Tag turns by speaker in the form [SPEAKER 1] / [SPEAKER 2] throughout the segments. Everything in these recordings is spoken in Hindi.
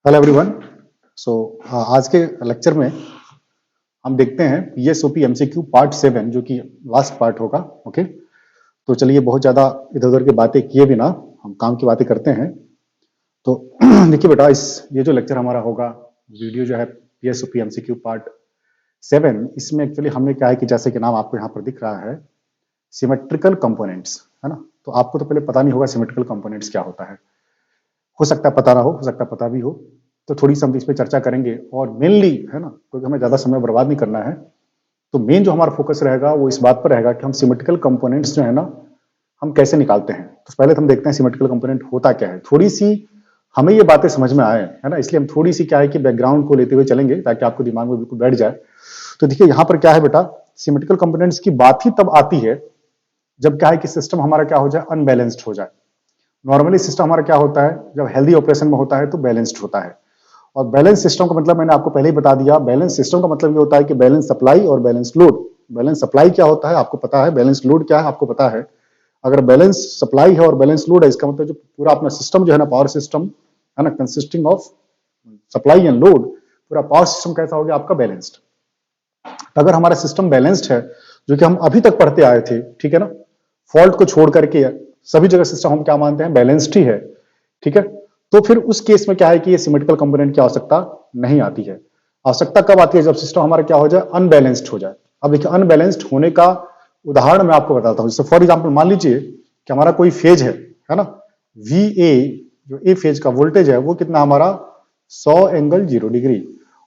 [SPEAKER 1] Hello everyone. सो आज के लेक्चर में हम देखते हैं पीएसओपी एमसीक्यू पार्ट 7 जो कि लास्ट पार्ट होगा। ओके, तो चलिए बहुत ज़्यादा इधर उधर की बातें किए बिना हम काम की बातें करते हैं। तो देखिए बेटा, इस ये जो लेक्चर हमारा होगा, वीडियो जो है पीएसओपी एमसीक्यू पार्ट 7, इसमें एक्चुअली हमने क्या है कि जैसे कि नाम आपको यहाँ पर दिख रहा है सिमेट्रिकल कंपोनेंट्स, है ना। तो आपको तो पहले पता नहीं होगा सिमेट्रिकल कंपोनेंट्स क्या होता है। हो सकता है पता ना हो सकता है पता भी हो। तो थोड़ी सी हम इस पर चर्चा करेंगे और मेनली, है ना, क्योंकि हमें ज़्यादा समय बर्बाद नहीं करना है, तो मेन जो हमारा फोकस रहेगा वो इस बात पर रहेगा कि हम सिमेट्रिकल कंपोनेंट्स जो है ना, हम कैसे निकालते हैं। तो पहले तो हम देखते हैं सिमेट्रिकल कंपोनेंट होता क्या है, थोड़ी सी हमें ये बातें समझ में आए, है ना। इसलिए हम थोड़ी सी क्या है कि बैकग्राउंड को लेते हुए चलेंगे ताकि आपको दिमाग में बिल्कुल बैठ जाए। तो देखिए यहाँ पर क्या है बेटा, सिमेट्रिकल कंपोनेंट्स की बात ही तब आती है जब क्या है कि सिस्टम हमारा क्या हो जाए, अनबैलेंस्ड हो जाए। नॉर्मली सिस्टम हमारा क्या होता है, जब हेल्दी ऑपरेशन में होता है तो बैलेंस्ड होता है। और बैलेंस सिस्टम का मतलब मैंने आपको पहले ही बता दिया, बैलेंस सिस्टम का मतलब ये होता है कि बैलेंस सप्लाई और बैलेंस लोड। बैलेंस सप्लाई क्या होता है आपको पता है, बैलेंस लोड क्या है आपको पता है। अगर बैलेंस सप्लाई है और बैलेंस लोड है, इसका मतलब जो पूरा अपना सिस्टम जो है ना, पावर सिस्टम है ना, consisting of supply and load, पूरा पावर सिस्टम कैसा हो गया आपका, बैलेंस्ड। अगर हमारा सिस्टम बैलेंस्ड है, जो कि हम अभी तक पढ़ते आए थे, ठीक है ना, फॉल्ट को छोड़ करके सभी जगह सिस्टम हम क्या मानते हैं, बैलेंस्ड ही है, ठीक है। तो फिर उस केस में क्या है कि ये सिमेट्रिकल कंपोनेंट की आवश्यकता नहीं आती है। आवश्यकता कब आती है, जब सिस्टम हमारा क्या हो जाए, अनबैलेंस्ड हो जाए। अब देखिए अनबैलेंस्ड होने का उदाहरण मैं आपको बताता हूं। जैसे फॉर एग्जांपल मान लीजिए कि हमारा कोई फेज है ना, वी ए, जो ए फेज का वोल्टेज है वो कितना हमारा 100 एंगल 0 डिग्री,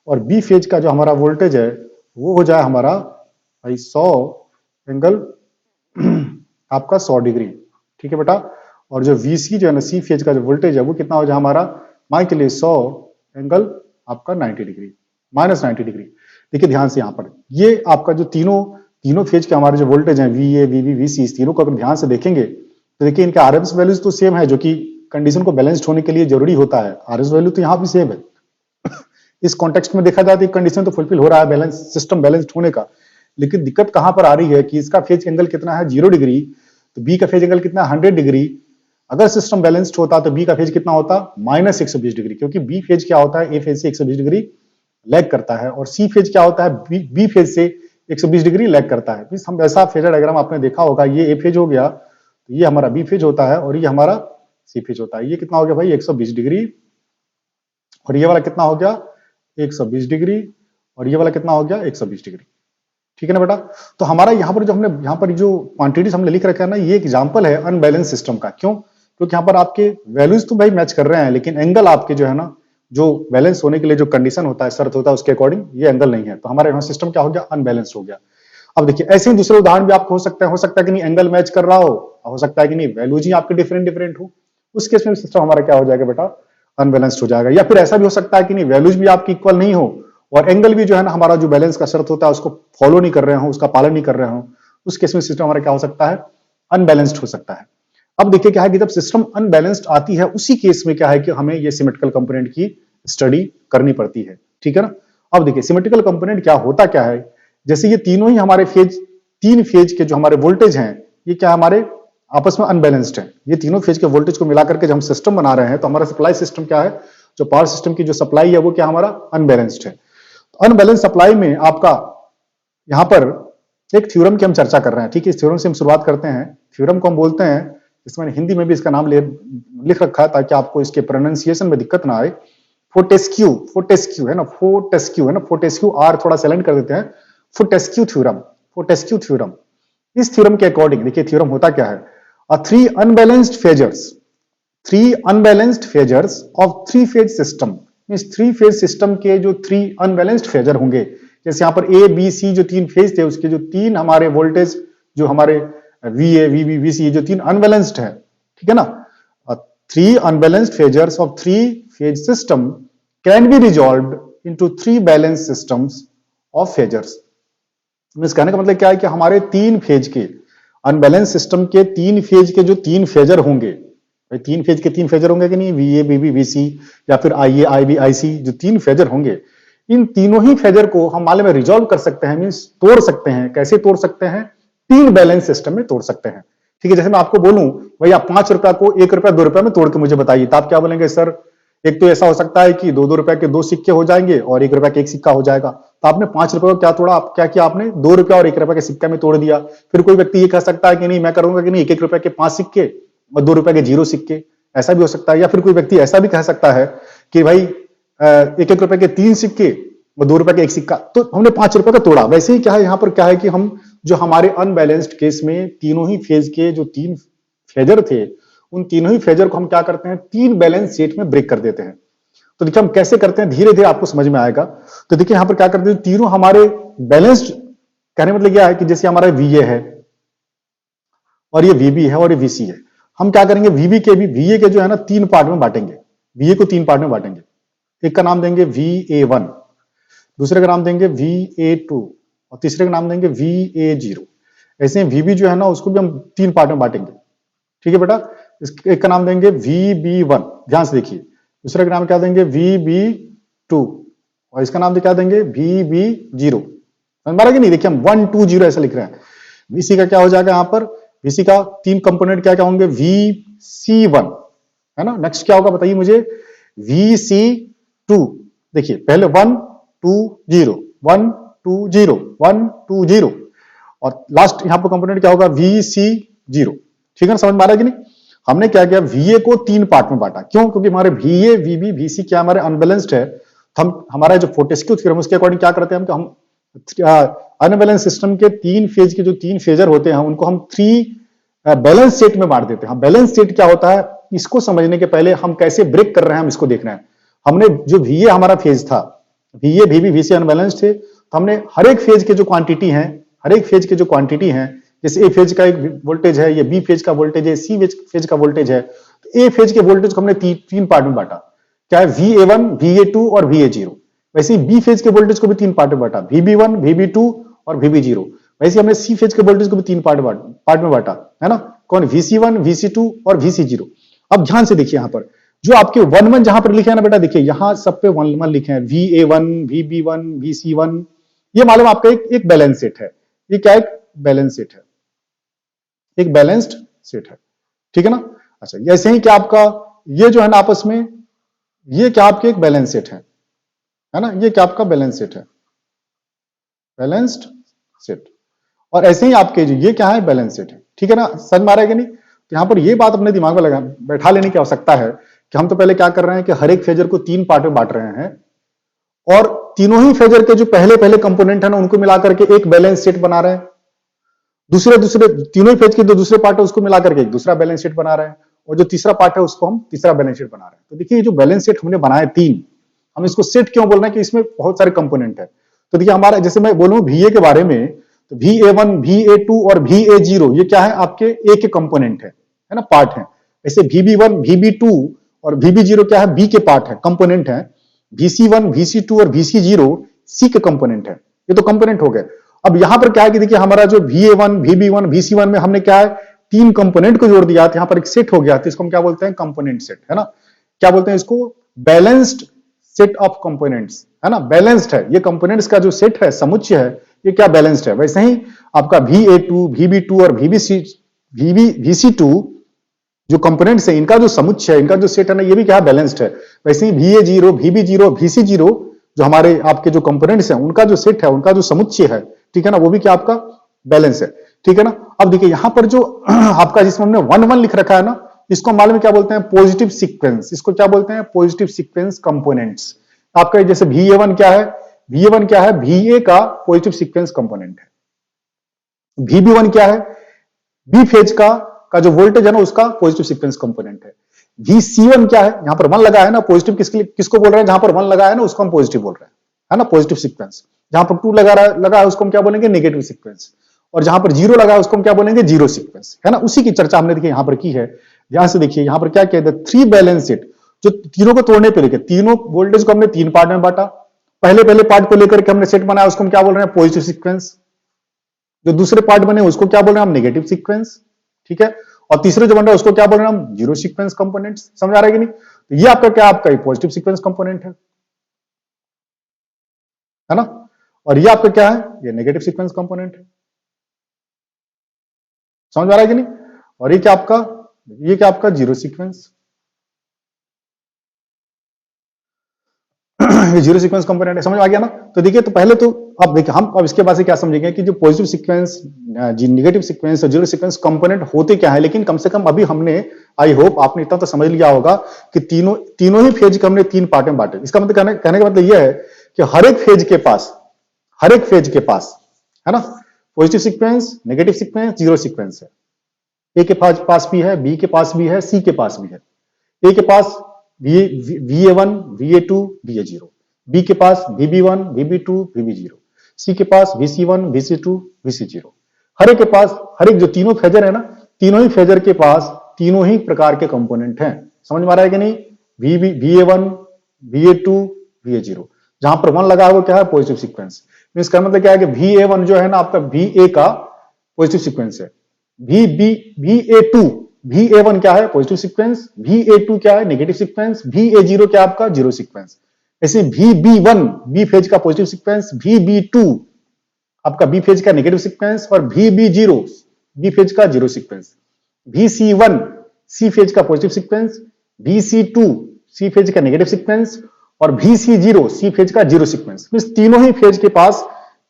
[SPEAKER 1] और बी फेज का जो हमारा वोल्टेज है वो हो जाए हमारा भाई 100 एंगल आपका 100 डिग्री, ठीक है बेटा। और जो VC जो है ना, सी फेज का जो वोल्टेज है वो कितना हो जाए हमारा, मान के लिए 100 एंगल आपका 90 डिग्री, माइनस 90 डिग्री। देखिए ध्यान से यहाँ पर ये आपका जो तीनों फेज के हमारे जो वोल्टेज हैं VA VB VC, इस तीनों को अगर ध्यान से देखेंगे तो देखिए इनके RMS वैल्यूज तो सेम है, जो कि कंडीशन को बैलेंस्ड होने के लिए जरूरी होता है। RMS वैल्यू तो यहाँ भी सेम है। इस कॉन्टेक्स्ट में देखा जाए तो कंडीशन तो फुलफिल हो रहा है, बैलेंस सिस्टम बैलेंस्ड होने का। लेकिन दिक्कत कहां पर आ रही है कि इसका फेज एंगल कितना है, 0 डिग्री, तो बी का फेज एंगल कितना है, 100 डिग्री। अगर सिस्टम बैलेंस्ड होता तो बी का फेज कितना होता, माइनस 120 डिग्री, क्योंकि बी फेज क्या होता है, ए फेज से 120 डिग्री लैग करता है, और सी फेज क्या होता है, बी फेज से 120 डिग्री लैग करता है। हम ऐसा फेजर डायग्राम आपने देखा होगा, ये ए फेज हो गया तो ये हमारा बी फेज होता है, और ये हमारा सी फेज होता है। ये कितना हो गया भाई, 120 डिग्री, और ये वाला कितना हो गया 120 डिग्री, और ये वाला कितना हो गया 120 डिग्री, ठीक है ना बेटा। तो हमारा यहाँ पर जो हमने यहाँ पर जो क्वांटिटीज हमने लिख रखा है ना, ये एग्जांपल है अनबैलेंस सिस्टम का। क्यों? क्योंकि यहाँ पर आपके वैल्यूज तो भाई मैच कर रहे हैं, लेकिन एंगल आपके जो है ना, जो बैलेंस होने के लिए जो कंडीशन होता है, शर्त होता है, उसके अकॉर्डिंग ये एंगल नहीं है। तो हमारा यहाँ सिस्टम क्या हो गया, अनबैलेंस हो गया। अब देखिए ऐसे ही दूसरे उदाहरण भी आपको हो सकता है कि नहीं एंगल मैच कर रहा हो सकता है कि नहीं वैल्यूज ही आपके डिफरेंट डिफरेंट हो। उस केस में सिस्टम हमारा क्या हो जाएगा बेटा, अनबैलेंस्ड हो जाएगा। या फिर ऐसा भी हो सकता है कि नहीं वैल्यूज भी आपकी इक्वल नहीं हो, और एंगल भी जो है ना, हमारा जो बैलेंस का शर्त होता है उसको फॉलो नहीं कर रहे हो, उसका पालन नहीं कर रहे हो। उस केस में सिस्टम हमारा क्या हो सकता है, अनबैलेंस्ड हो सकता है। अब देखिए क्या है कि जब सिस्टम अनबैलेंस्ड आती है, उसी केस में क्या है कि हमें ये सिमेट्रिकल कंपोनेंट की स्टडी करनी पड़ती है, ठीक है ना। अब देखिए सिमेट्रिकल कंपोनेंट क्या होता क्या है, जैसे ये तीनों ही हमारे तीन फेज के जो हमारे वोल्टेज हैं, ये क्या हमारे आपस में अनबैलेंस्ड है। ये तीनों फेज के वोल्टेज को मिलाकर के जब हम सिस्टम बना रहे हैं, तो हमारा सप्लाई सिस्टम क्या है, जो पावर सिस्टम की जो सप्लाई है वो क्या हमारा अनबैलेंस्ड है। तो अनबैलेंस सप्लाई में आपका यहां पर एक थ्योरम की हम चर्चा कर रहे हैं, ठीक है। इस थ्योरम से हम शुरुआत करते हैं। थ्योरम को हम बोलते हैं, इसमें हिंदी में भी इसका नाम लिख रखा है ताकि आपको इसके प्रोनाउंसिएशन में दिक्कत ना आए। फोर्टेस्क्यू, फोर्टेस्क्यू है ना, फोर्टेस्क्यू है ना, फोर्टेस्क्यू, आर थोड़ा साइलेंट कर देते हैं। Fortescue theorem, Fortescue theorem. इस थ्योरम के अकॉर्डिंग देखिए थ्योरम होता क्या है, three unbalanced phasors, three unbalanced phasors of three phase system. Means three phase system के जो थ्री अनबैलेंस्ड फेजर होंगे, जैसे यहां पर ए बी सी जो तीन फेज थे, उसके जो तीन हमारे वोल्टेज जो हमारे VA VB VC जो तीन अनबैलेंस्ड है, ठीक है ना। Three unbalanced phasors of three phase system can be resolved into three balance systems of phasors. Means कहने का मतलब क्या है कि हमारे तीन फेज के अनबैलेंस सिस्टम के तीन फेज के जो तीन फेजर होंगे, तीन फेज के तीन फेजर होंगे कि नहीं, VA VB VC या फिर IA IB IC, जो तीन फेजर होंगे, इन तीनों ही फेजर को हम माले में रिजॉल्व कर सकते हैं, मींस तोड़ सकते हैं। कैसे तोड़ सकते हैं, तीन बैलेंस सिस्टम में तोड़ सकते हैं, ठीक है। जैसे मैं आपको बोलूं भाई आप 5 रुपया को 1 रुपया 2 रुपया में तोड़ के मुझे बताइए, तो आप क्या बोलेंगे, सर एक तो ऐसा हो सकता है कि 2-2 रुपए के 2 सिक्के हो जाएंगे और 1 रुपए का 1 सिक्का हो जाएगा। तो आपने 5 रुपए को क्या तोड़ा, आप क्या किया आपने 2 रुपए और 1 रुपए के सिक्के में तोड़ दिया। फिर कोई व्यक्ति ये कह सकता है कि नहीं मैं करूंगा कि नहीं 1-1 रुपए के 5 सिक्के और 2 रुपए के 0 सिक्के, ऐसा भी हो सकता है। या फिर कोई व्यक्ति ऐसा भी कह सकता है कि भाई 1-1 रुपए के 3 सिक्के और 2 रुपए का 1 सिक्का, तो हमने 5 रुपए का तोड़ा। वैसे ही क्या है यहाँ पर, क्या है कि हम जो हमारे अनबैलेंस्ड केस में तीनों ही फेज के जो 3 फेजर थे, उन तीनों ही फेजर को हम क्या करते हैं 3 बैलेंस सेट में ब्रेक कर देते हैं। तो देखिए हम कैसे करते हैं, धीरे धीरे आपको समझ में आएगा। तो देखिए यहां पर क्या करते हैं, तीनों हमारे बैलेंस्ड, कहने मतलब क्या है कि जैसे हमारा VA है और ये VB है और ये VC है, हम क्या करेंगे VA के जो है ना 3 पार्ट में बांटेंगे। VA को 3 पार्ट में बांटेंगे। एक का नाम देंगे VA1, दूसरे का नाम देंगे VA2 और तीसरे का नाम देंगे VA0। ऐसे VB जो है ना उसको भी हम 3 पार्ट में बांटेंगे। ठीक है बेटा, एक का नाम देंगे VB1, ध्यान से देखिए। दूसरे का नाम क्या देंगे VB2 और इसका नाम क्या देंगे VB0। समझ पा रहे कि नहीं, देखिए हम 1 2 0 ऐसा लिख रहे हैं। VC का क्या हो जाएगा यहाँ पर, VC का 3 कंपोनेंट क्या क्या होंगे VC1, है ना। नेक्स्ट क्या होगा बताइए मुझे, VC2। देखिए पहले 1 2 0 1 2 0 1 2 0 और लास्ट यहाँ पर कंपोनेंट क्या होगा VC0। ठीक है ना, समझ में आ रहा है कि नहीं। हमने क्या किया, VA को 3 पार्ट में बांटा। क्यों, क्योंकि हमारे VA VB VC क्या हमारे अनबैलेंस्ड है। तो हम हमारा जो फोर्टेस्क्यू थ्योरम उसके अकॉर्डिंग क्या करते हैं हम अनबैलेंस सिस्टम के 3 फेज के जो 3 फेजर होते हैं उनको हम 3 बैलेंस सेट में बांट देते हैं। बैलेंस सेट क्या होता है, इसको समझने के पहले हम कैसे ब्रेक कर रहे हैं हम इसको देखना है। हमने जो VA हमारा फेज था, VA VB VC अनबैलेंस्ड थे, तो हमने हर एक फेज के जो क्वांटिटी है, हर एक फेज के जो क्वांटिटी है, जैसे ए फेज का एक वोल्टेज है, ये बी फेज का वोल्टेज है, सी फेज का वोल्टेज है, तो ए फेज के वोल्टेज को हमने 3 पार्ट में बांटा, क्या है VA1 VA2 और VA0। वैसे ही बी फेज के वोल्टेज को भी 3 पार्ट में बांटा, VB1 VB2 और VB0। वैसे हमने सी फेज के वोल्टेज को भी 3 पार्ट में बांटा, है ना, कौन VC1 VC2 और VC0। अब ध्यान से देखिए यहां पर जो आपके 1 1 जहां पर लिखे हैं ना बेटा, देखिए यहां सब पे 1 1 लिखे हैं, VA1 VB1 VC1, ये मालूम आपका एक बैलेंस सेट है। ये क्या एक बैलेंस सेट है, एक बैलेंस्ड सेट है। ठीक है ना। अच्छा, ऐसे ही क्या आपका ये जो है ना आपस में, ये क्या आपके एक बैलेंस सेट है ना, ये क्या आपका बैलेंस सेट है, बैलेंस्ड सेट। और ऐसे ही आपके जो ये क्या है बैलेंस सेट है। ठीक है ना, समझ में आ रहा है कि नहीं। तो यहां पर ये बात अपने दिमाग में लगा बैठा लेने की आवश्यकता है कि हम तो पहले क्या कर रहे हैं कि हर एक फेजर को 3 पार्ट में बांट रहे हैं और तीनों ही फेजर के जो पहले पहले कंपोनेंट है ना उनको मिलाकर के एक बैलेंस सेट बना रहे हैं। दूसरे दूसरे तीनों ही फेज के जो दूसरे पार्ट है उसको मिलाकर के एक दूसरा बैलेंस शीट बना रहे हैं और जो तीसरा पार्ट है उसको हम तीसरा बैलेंस शीट बना रहे हैं। तो देखिए ये जो बैलेंस शीट हमने बनाया 3, हम इसको सेट क्यों बोल रहे हैं कि इसमें बहुत सारे कंपोनेंट है। तो देखिए हमारा, जैसे मैं बोलूं VA के बारे में, तो VA1 VA2 और VA0 ये क्या है आपके A के कंपोनेंट है ना, पार्ट है। ऐसे VB1 VB2 और VB0 क्या है B के पार्ट है, कंपोनेंट है। VC1 VC2 और VC0 C के कंपोनेंट है। ये तो कंपोनेंट हो गए। अब यहां पर क्या है कि देखिए हमारा जो VA1 VB1 VC1 में हमने क्या है 3 कंपोनेंट को जोड़ दिया, यहां पर एक सेट हो गया, तो इसको हम क्या बोलते हैं कंपोनेंट सेट, है ना। क्या बोलते हैं इसको, बैलेंस्ड सेट ऑफ कंपोनेंट्स, है ना, बैलेंस्ड है। ये कंपोनेंट्स का जो सेट है, समुच्चय है, ये क्या बैलेंस्ड है। वैसे ही आपका VA2 VB2 और VC2 जो कंपोनेंट्स है, इनका जो समुच्चय है, इनका जो सेट है ना, ये भी क्या बैलेंस्ड है। वैसे ही VA0 VB0 VC0 जो हमारे आपके जो कंपोनेंट्स हैं उनका जो सेट है, उनका जो समुच्चय है, ठीक है ना, वो भी क्या आपका बैलेंस है। ठीक है ना। अब देखिए यहां पर जो आपका जिसमें हमने 1 1 लिख रखा है ना, इसको मालूम है क्या बोलते हैं, पॉजिटिव सीक्वेंस। इसको क्या बोलते हैं, पॉजिटिव सीक्वेंस कंपोनेंट्स। आपका जैसे VA1 क्या है, VA1 क्या है, VA का पॉजिटिव सीक्वेंस कंपोनेंट है। VB1 क्या है, बी फेज का जो वोल्टेज है ना उसका पॉजिटिव सीक्वेंस कंपोनेंट है। VC1 क्या है, यहां पर 1 लगा है ना, पॉजिटिव किसको बोल रहे हैं, जहां पर 1 लगा है ना उसको हम पॉजिटिव बोल रहे हैं, है ना, पॉजिटिव सीक्वेंस। जहां पर 2 लगा है उसको हम क्या बोलेंगे, नेगेटिव सीक्वेंस। और जहां पर 0 लगा है उसको हम क्या बोलेंगे, जीरो सीक्वेंस, है ना। उसी की चर्चा हमने देखिए यहां पर की है। ध्यान से देखिए यहां पर क्या किया, 3 बैलेंस सेट, जो तीनों को तोड़ने पे लेके तीनों वोल्टेज को हमने 3 पार्ट में बांटा। पहले पहले पार्ट को लेकर के हमने सेट बनाया, उसको हम क्या बोल रहे हैं, पॉजिटिव सीक्वेंस। जो दूसरे पार्ट बने उसको क्या बोल रहे हैं हम, नेगेटिव सीक्वेंस। ठीक है। और तीसरे जो बन रहा है उसको क्या बोल रहे हैं हम, जीरो सीक्वेंस कंपोनेंट्स। समझ आ रहा है कि नहीं। तो ये आपका क्या, आपका पॉजिटिव सीक्वेंस कंपोनेंट है ना। और ये आपका क्या है, ये नेगेटिव सीक्वेंस कंपोनेंट है। समझ आ रहा है कि नहीं। और ये क्या आपका जीरो सीक्वेंस। ये जीरो सीक्वेंस कंपोनेंट है, समझ में आ गया ना। तो देखिए, तो पहले तो अब देखिए हम अब इसके बाद से क्या समझेंगे कि जो पॉजिटिव सीक्वेंस, नेगेटिव सीक्वेंस और जीरो सीक्वेंस कंपोनेंट होते क्या है। लेकिन कम से कम अभी हमने, आई होप आपने इतना तो समझ लिया होगा कि तीनों ही फेज के हमने 3 पार्ट में बांटे। इसका मतलब कहने का मतलब यह है कि हर एक फेज के पास है ना, positive sequence, negative sequence, zero sequence है। ए के पास भी है, बी के पास भी है, सी के पास भी है। ए के पास VA1, VA2, VA0, बी के पास VB1, VB2, VB0, सी के पास VC1, VC2, VC0। हर एक के पास, हर एक जो तीनों फेजर है ना, तीनों ही फेजर के पास तीनों ही प्रकार के कंपोनेंट हैं। समझ में आ रहा है कि नहीं? VA1, VA2, VA0, जहां पर 1 लगा है वो क्या है? Positive sequence. इसका मतलब क्या है कि VA1 जो है ना आपका VA का पॉजिटिव सीक्वेंस है। VA1 क्या है? Positive sequence. VA2 क्या है? Negative sequence. VA0 क्या है आपका? Zero sequence. ऐसे VB1 बी फेज का पॉजिटिव सीक्वेंस, VB2 आपका बी फेज का नेगेटिव सीक्वेंस और VB0 बी फेज का जीरो सीक्वेंस। VC1 सी फेज का पॉजिटिव सीक्वेंस, VC2 सी फेज का नेगेटिव सीक्वेंस और VC0 सी फेज का जीरो सीक्वेंस। मींस तीनों ही फेज के पास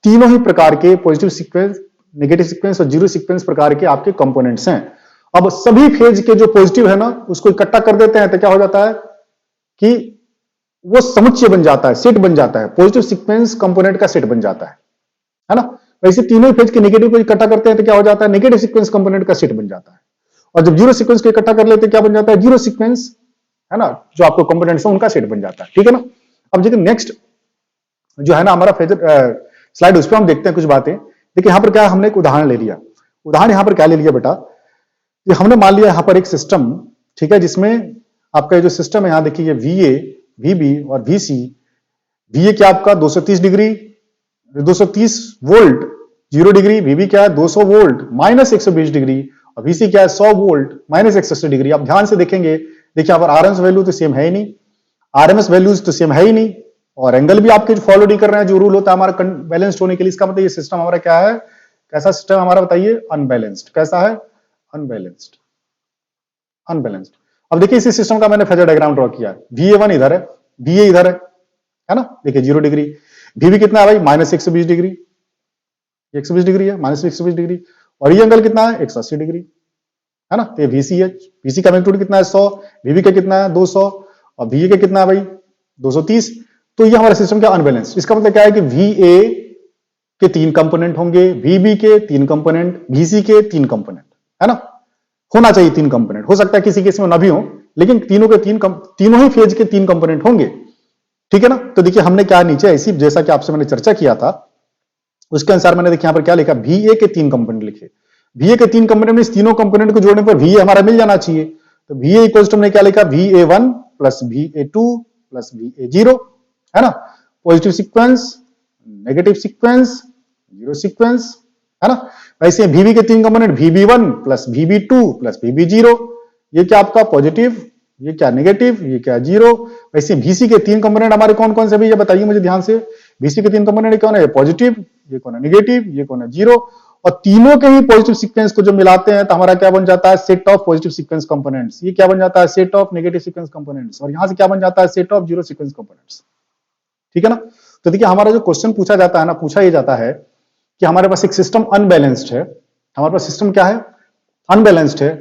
[SPEAKER 1] तीनों ही प्रकार के पॉजिटिव सीक्वेंस, नेगेटिव सीक्वेंस और जीरो सीक्वेंस प्रकार के आपके कंपोनेंट्स हैं। अब सभी फेज के जो पॉजिटिव है ना उसको इकट्ठा कर देते हैं तो क्या हो जाता है कि वो समुच्चय बन जाता है, सेट बन जाता है, पॉजिटिव सीक्वेंस कंपोनेंट का सेट बन जाता है ना। वैसे तीनों फेज के नेगेटिव को इकट्ठा करते हैं तो क्या हो जाता है? नेगेटिव सीक्वेंस कंपोनेंट का सेट बन जाता है। और जब जीरो सीक्वेंस को इकट्ठा कर लेते हैं क्या बन जाता है? जीरो सीक्वेंस, है ना, जो आपको कंपोनेंट्स है उनका सेट बन जाता है। ठीक है ना। अब देखिए नेक्स्ट जो है ना हमारा फेजर स्लाइड, उस पर हम देखते हैं कुछ बातें। देखिए यहां पर क्या, हमने एक उदाहरण ले लिया। उदाहरण यहां पर क्या ले लिया बेटा, ये हमने मान लिया यहां पर एक सिस्टम, ठीक है, जिसमें आपका जो सिस्टम है यहां देखिए VA, VB और VC। VA क्या आपका 230 डिग्री, 230 वोल्ट 0 डिग्री, VB क्या है 200 वोल्ट माइनस 120 डिग्री और VC क्या है 100 वोल्ट माइनस 180 डिग्री। आप ध्यान से देखेंगे, देखिए यहाँ पर RMS वैल्यू तो सेम है ही नहीं, RMS वैल्यूज तो सेम है ही नहीं और एंगल भी आपके फॉलो नहीं कर रहे हैं जो रूल होता है हमारा बैलेंस्ड होने के लिए। इसका मतलब ये सिस्टम हमारा क्या है, कैसा सिस्टम हमारा बताइए? अनबैलेंस्ड। कैसा है? अनबैलेंस्ड। अनबैलेंस्ड। अब देखिए इसी सिस्टम का मैंने फेजर डायग्राम ड्रॉ किया है। VA1 इधर है, VA इधर है ना, देखिए 0 डिग्री। VB कितना है भाई? माइनस 120 डिग्री, 120 डिग्री है, माइनस 120 डिग्री। और ये एंगल कितना है? 180 डिग्री, है ना। तो ये VC है, VC का मैग्नीट्यूड कितना है? 100। VB का कितना है? 200 और VA का कितना है भाई? 230। तो ये हमारा सिस्टम क्या? अनबैलेंस्ड। इसका मतलब क्या है कि VA के 3 कंपोनेंट होंगे, VB के 3 कंपोनेंट, VC के 3 कंपोनेंट, है ना। होना चाहिए 3 कंपोनेंट, हो सकता है किसी केस में ना भी हो, लेकिन तीनों ही फेज के 3 कंपोनेंट होंगे। ठीक है ना। तो देखिए हमने क्या नीचे ऐसी, जैसा कि आपसे मैंने चर्चा किया था उसके अनुसार मैंने देखिए यहां पर क्या लिखा, VA के 3 कंपोनेंट लिखे। VA के 3 कंपोनेंट में इस तीनों कंपोनेंट को जोड़ने पर VA हमारा मिल जाना चाहिए। तो VA इक्वल्स टू हमने क्या लिखा? VA1 plus VA2 plus VA0, है ना। Positive sequence, negative sequence, zero sequence, है ना। वैसे VB के 3 component VB1 plus VB2 plus VB0, ये क्या आपका पॉजिटिव, ये क्या नेगेटिव, ये क्या जीरो। वैसे VC के 3 कंपोनेंट हमारे कौन कौन से भी, ये बताइए मुझे ध्यान से। VC के 3 कंपोनेंट कौन है? पॉजिटिव, ये कौन है? नेगेटिव, ये कौन है? जीरो। और तीनों के ही पॉजिटिव सीक्वेंस को जब मिलाते हैं तो हमारा क्या बन जाता है? Set of positive sequence components. ये क्या बन जाता है? Set of negative sequence components. और यहां से क्या बन जाता है? Set of zero sequence components. ठीक है ना। तो देखिए हमारा जो क्वेश्चन पूछा जाता है ना, पूछा ये जाता है कि हमारे पास एक सिस्टम अनबैलेंस्ड है। हमारे पास सिस्टम क्या है? अनबैलेंस्ड है।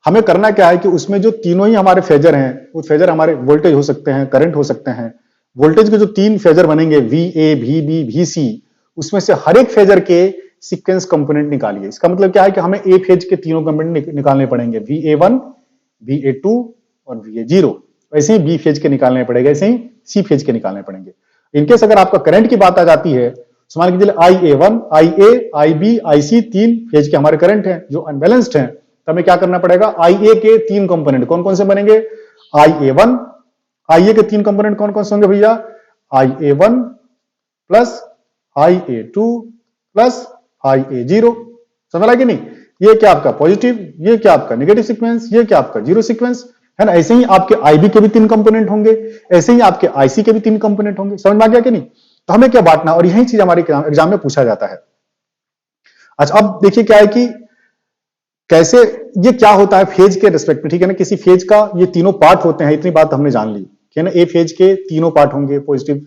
[SPEAKER 1] हमें करना क्या है कि उसमें जो तीनों ही हमारे फेजर हैं, वो फेजर हमारे वोल्टेज हो सकते हैं, करंट हो सकते हैं। वोल्टेज के जो 3 फेजर बनेंगे VA, VB, VC, उसमें से हर एक फेजर के सीक्वेंस कंपोनेंट निकालिए। इसका मतलब क्या है कि हमें ए फेज के तीनों कंपोनेंट निकालने पड़ेंगे, VA1, VA2 और VA0। वैसे ही बी फेज के निकालने पड़ेंगे, ऐसे ही सी फेज के निकालने पड़ेंगे। इनकेस अगर आपका करंट की बात आ जाती है, मान लीजिए IA1, IA, IB, IC 3 phase के हमारे करंट हैं जो अनबैलेंस्ड हैं, तो हमें क्या करना पड़ेगा? IA के 3 कंपोनेंट कौन कौन से बनेंगे? IA1, IA के 3 कंपोनेंट कौन कौन से होंगे भैया? IA1 plus IA2 plus IA0। समझ रहा है कि नहीं? ये क्या आपका पॉजिटिव, ये क्या आपका नेगेटिव सीक्वेंस, ये क्या आपका जीरो सीक्वेंस, है ना। ऐसे ही आपके IB के भी 3 कंपोनेंट होंगे, ऐसे ही आपके IC के भी 3 कंपोनेंट होंगे। समझ में आ गया कि नहीं? तो हमें क्या बांटना, और यही चीज हमारे एग्जाम में पूछा जाता है। अच्छा अब देखिए क्या है कि कैसे ये क्या होता है फेज के रिस्पेक्ट में, ठीक है ना। किसी फेज का ये तीनों पार्ट होते हैं, इतनी बात हमने जान ली, ठीक है ना। ए फेज के तीनों पार्ट होंगे, पॉजिटिव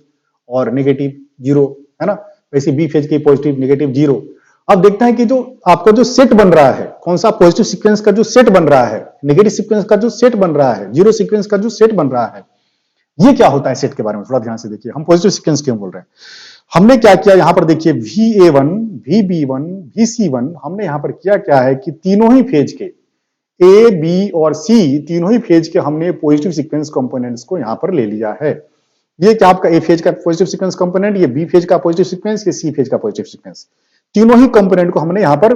[SPEAKER 1] और नेगेटिव 0, है ना। वैसे बी फेज की पॉजिटिव नेगेटिव 0। अब देखते हैं कि जो आपका जो सेट बन रहा है, कौन सा पॉजिटिव सीक्वेंस का जो सेट बन रहा है, नेगेटिव सीक्वेंस का जो सेट बन रहा है, जीरो सीक्वेंस का जो सेट बन रहा है, ये क्या होता है सेट के बारे में थोड़ा ध्यान से देखिए। हम पॉजिटिव सीक्वेंस क्यों बोल रहे हैं, हमने क्या किया यहां पर देखिए, VA1 VB1 VC1, हमने यहां पर किया क्या है कि तीनों ही फेज के A B और C, तीनों ही फेज के हमने पॉजिटिव सीक्वेंस कंपोनेंट्स को यहां पर ले लिया है। ये क्या आपका A फेज का पॉजिटिव सीक्वेंस कंपोनेंट, ये B फेज का पॉजिटिव सीक्वेंस, ये C फेज का पॉजिटिव सीक्वेंस, तीनों ही कंपोनेंट को हमने यहां पर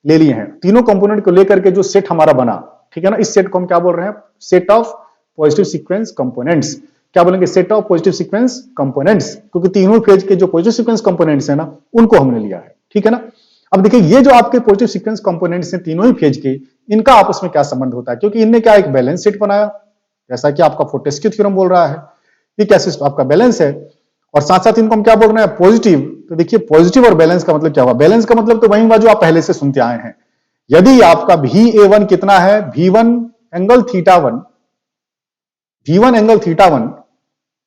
[SPEAKER 1] ले लिए हैं। तीनों कंपोनेंट को लेकर के जो सेट हमारा बना, ठीक है ना, इस सेट को हम क्या बोल रहे हैं, set of positive sequence components. क्या बोलेंगे, set of positive sequence components, क्योंकि तीनों फेज के जो पॉजिटिव सीक्वेंस कंपोनेंट्स है ना, उनको हमने लिया है, ठीक है ना। अब देखिए ये जो आपके पॉजिटिव सीक्वेंस कंपोनेंट्स हैं तीनों ही फेज के, इनका आपस में क्या संबंध होता है, क्योंकि इनने क्या एक बैलेंस सेट बनाया, जैसा कि आपका फोर्टेस्क्यू थ्योरम बोल रहा है, ये क्या सिस्टम आपका बैलेंस है, और साथ साथ इनको हम क्या बोल रहे हैं, पॉजिटिव। तो देखिए पॉजिटिव और बैलेंस का मतलब क्या हुआ, बैलेंस का मतलब तो वही हुआ जो आप पहले से सुनते आए हैं। यदि आपका VA1 कितना है, V1 angle theta 1, V1 angle theta 1,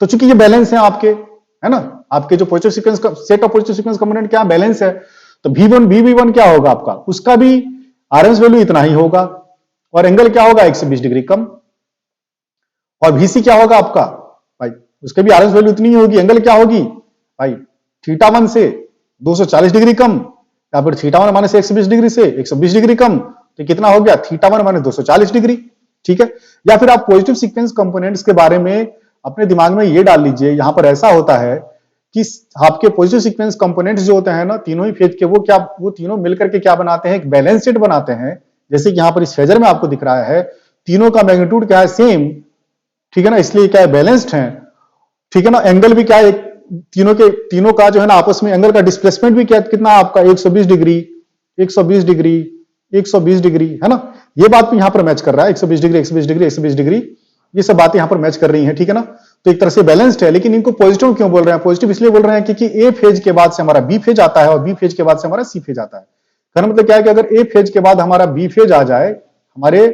[SPEAKER 1] तो चूंकि ये बैलेंस है आपके, है ना, आपके जो पॉजिटिव सीक्वेंस का set of positive sequence component क्या बैलेंस है, तो V1 VB1 क्या होगा आपका, उसका भी RMS वैल्यू इतना ही होगा, और एंगल क्या होगा 120 डिग्री कम। और VC क्या होगा आपका भाई, उसके भी RMS वैल्यू इतनी ही होगी, एंगल क्या होगी भाई, थीटा 1 से 240 डिग्री कम, या फिर थीटा 1 माइनस 120 डिग्री से 120 डिग्री कम, तो कितना हो गया, थीटा 1 माइनस 240 डिग्री, ठीक है। या फिर आप पॉजिटिव सीक्वेंस कंपोनेंट्स के बारे में अपने दिमाग में ये डाल लीजिए, यहां पर ऐसा होता है कि आपके पॉजिटिव सीक्वेंस कंपोनेंट्स जो होते हैं ना तीनों ही फेज के, वो तीनों मिलकर के क्या बनाते हैं, एक बैलेंस सेट बनाते हैं। जैसे कि यहां पर इस फेजर में आपको दिख रहा है, तीनों का मैग्नीट्यूड क्या है, सेम, ठीक है ना, इसलिए क्या है, बैलेंस्ड है, ठीक है ना। एंगल भी क्या है, तीनों का जो है ना आपस में एंगल का डिस्प्लेसमेंट भी क्या कितना आपका 120 डिग्री 120 डिग्री 120 डिग्री, है ना। ये बात भी यहां पर मैच कर रहा है, 120 डिग्री 120 डिग्री 120 डिग्री, ये सब बातें यहां पर मैच कर रही हैं, ठीक है ना। तो एक तरह से बैलेंस्ड है, लेकिन इनको पॉजिटिव क्यों बोल रहे हैं, पॉजिटिव इसलिए बोल रहे हैं क्योंकि ए फेज के बाद से हमारा बी फेज आता है और बी फेज के बाद से हमारा सी फेज आता है। कहने मतलब क्या है कि अगर ए फेज के बाद हमारा बी फेज आ जाए हमारे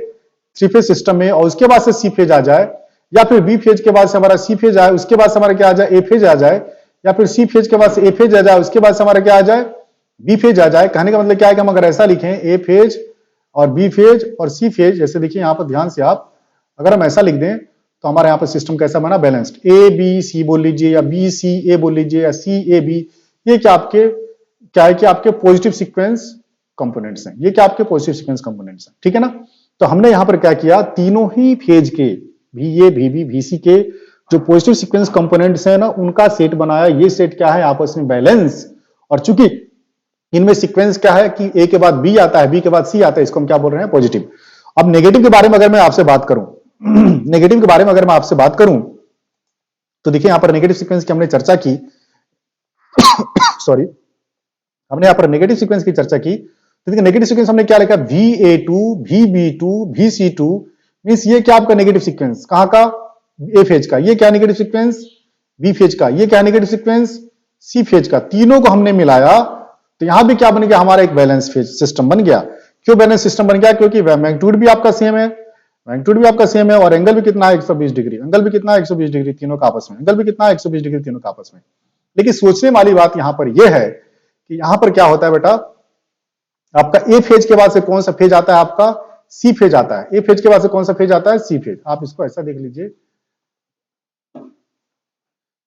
[SPEAKER 1] थ्री फेज सिस्टम में, और उसके बाद से सी फेज आ जाए, या फिर बी फेज के बाद से हमारा सी फेज आए, उसके बाद से हमारा क्या आ जाए, ए फेज आ जाए, या फिर सी फेज के बाद से ए फेज आ जाए, उसके बाद से हमारा क्या आ जाए, बी फेज आ जाए। कहने का मतलब क्या है कि हम अगर ऐसा लिखें, ए फेज और बी फेज और सी फेज, जैसे देखिए यहां पर ध्यान से आप अगर हम ऐसा लिख दें तो हमारे यहाँ पर सिस्टम कैसा बना, बैलेंस्ड। ए बी सी बोल लीजिए, या बी सी ए बोल लीजिए, या सी ए बी, ये क्या है कि आपके पॉजिटिव सीक्वेंस कंपोनेंट्स हैं, ये क्या आपके पॉजिटिव सीक्वेंस कंपोनेंट्स हैं, ठीक है ना। तो हमने यहां पर क्या किया, तीनों ही फेज के VA VB VC के जो पॉजिटिव सीक्वेंस कंपोनेंट्स हैं ना, उनका सेट बनाया। ये सेट क्या है, आपस में बैलेंस, और चूंकि इनमें सीक्वेंस क्या है कि ए के बाद बी आता है, बी के बाद सी आता है, इसको हम क्या बोल रहे हैं, पॉजिटिव। अब नेगेटिव के बारे में अगर मैं आपसे बात करूं नेगेटिव के बारे में अगर मैं आपसे बात करूं तो देखिए यहां पर नेगेटिव सीक्वेंस की हमने चर्चा की सॉरी, हमने यहां पर नेगेटिव सीक्वेंस की चर्चा की। तो देखिए नेगेटिव सीक्वेंस हमने क्या लिखा, VA2 VB2 VC2, मींस ये क्या आपका नेगेटिव सीक्वेंस कहां का, ए फेज का। ये क्या नेगेटिव सीक्वेंस, बी फेज का। ये क्या नेगेटिव सीक्वेंस, सी फेज का। तीनों को हमने मिलाया तो यहां भी क्या बन गया, हमारा एक बैलेंस फेज सिस्टम बन गया। क्यों बैलेंस सिस्टम बन गया, क्योंकि मैग्नीट्यूड भी आपका सेम है, मैग्नीट्यूड भी आपका सेम है, और एंगल भी कितना है, 120 डिग्री। एंगल भी कितना है, 120 डिग्री तीनों का आपस में। एंगल भी कितना है, 120 डिग्री तीनों का आपस में। लेकिन सोचने वाली बात यहां पर यह है कि यहां पर क्या होता है बेटा, आपका ए फेज के बाद से कौन सा फेज आता है, आपका सी फेज आता है। ए फेज के बाद से कौन सा फेज आता है, सी फेज। आप इसको ऐसा देख लीजिए,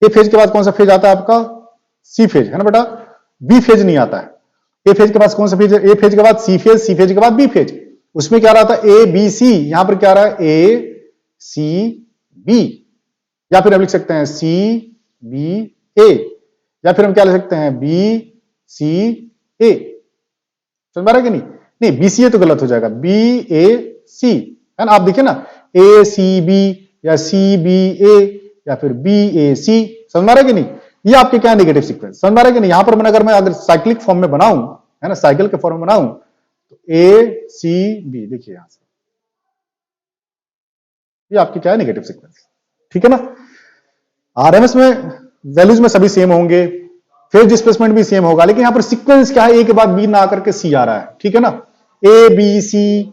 [SPEAKER 1] ए फेज के बाद कौन सा फेज आता है आपका, सी फेज, है ना बेटा। बी फेज नहीं आता है। ए फेज के बाद कौन सा फेज है, ए फेज के बाद सी फेज, सी फेज के बाद बी फेज। उसमें क्या रहा था, ए बी सी, यहां पर क्या रहा है, ए सी बी, या फिर हम लिख सकते हैं सी बी ए, या फिर हम क्या लिख सकते हैं, बी सी ए। समझ पा रहे कि नहीं, नहीं बी सी ए तो गलत हो जाएगा, बी ए सी, है ना। आप देखिए ना, ए सी बी या सी बी ए या फिर बी ए सी। समझ पा रहे कि नहीं, ये आपके क्या नेगेटिव सीक्वेंस। समझ पा रहे कि नहीं। यहां पर अगर मैं साइक्लिक फॉर्म में बनाऊं, है ना, साइकिल के फॉर्म में बनाऊं, तो ए सी बी, देखिए यहां से ये आपकी क्या है, नेगेटिव सीक्वेंस, ठीक है ना। आरएमएस में वैल्यूज में सभी सेम होंगे, फेज डिस्प्लेसमेंट भी सेम होगा, लेकिन यहां पर सीक्वेंस क्या है, ए के बाद बी ना आकर के सी आ रहा है, ठीक है ना। ए बी सी,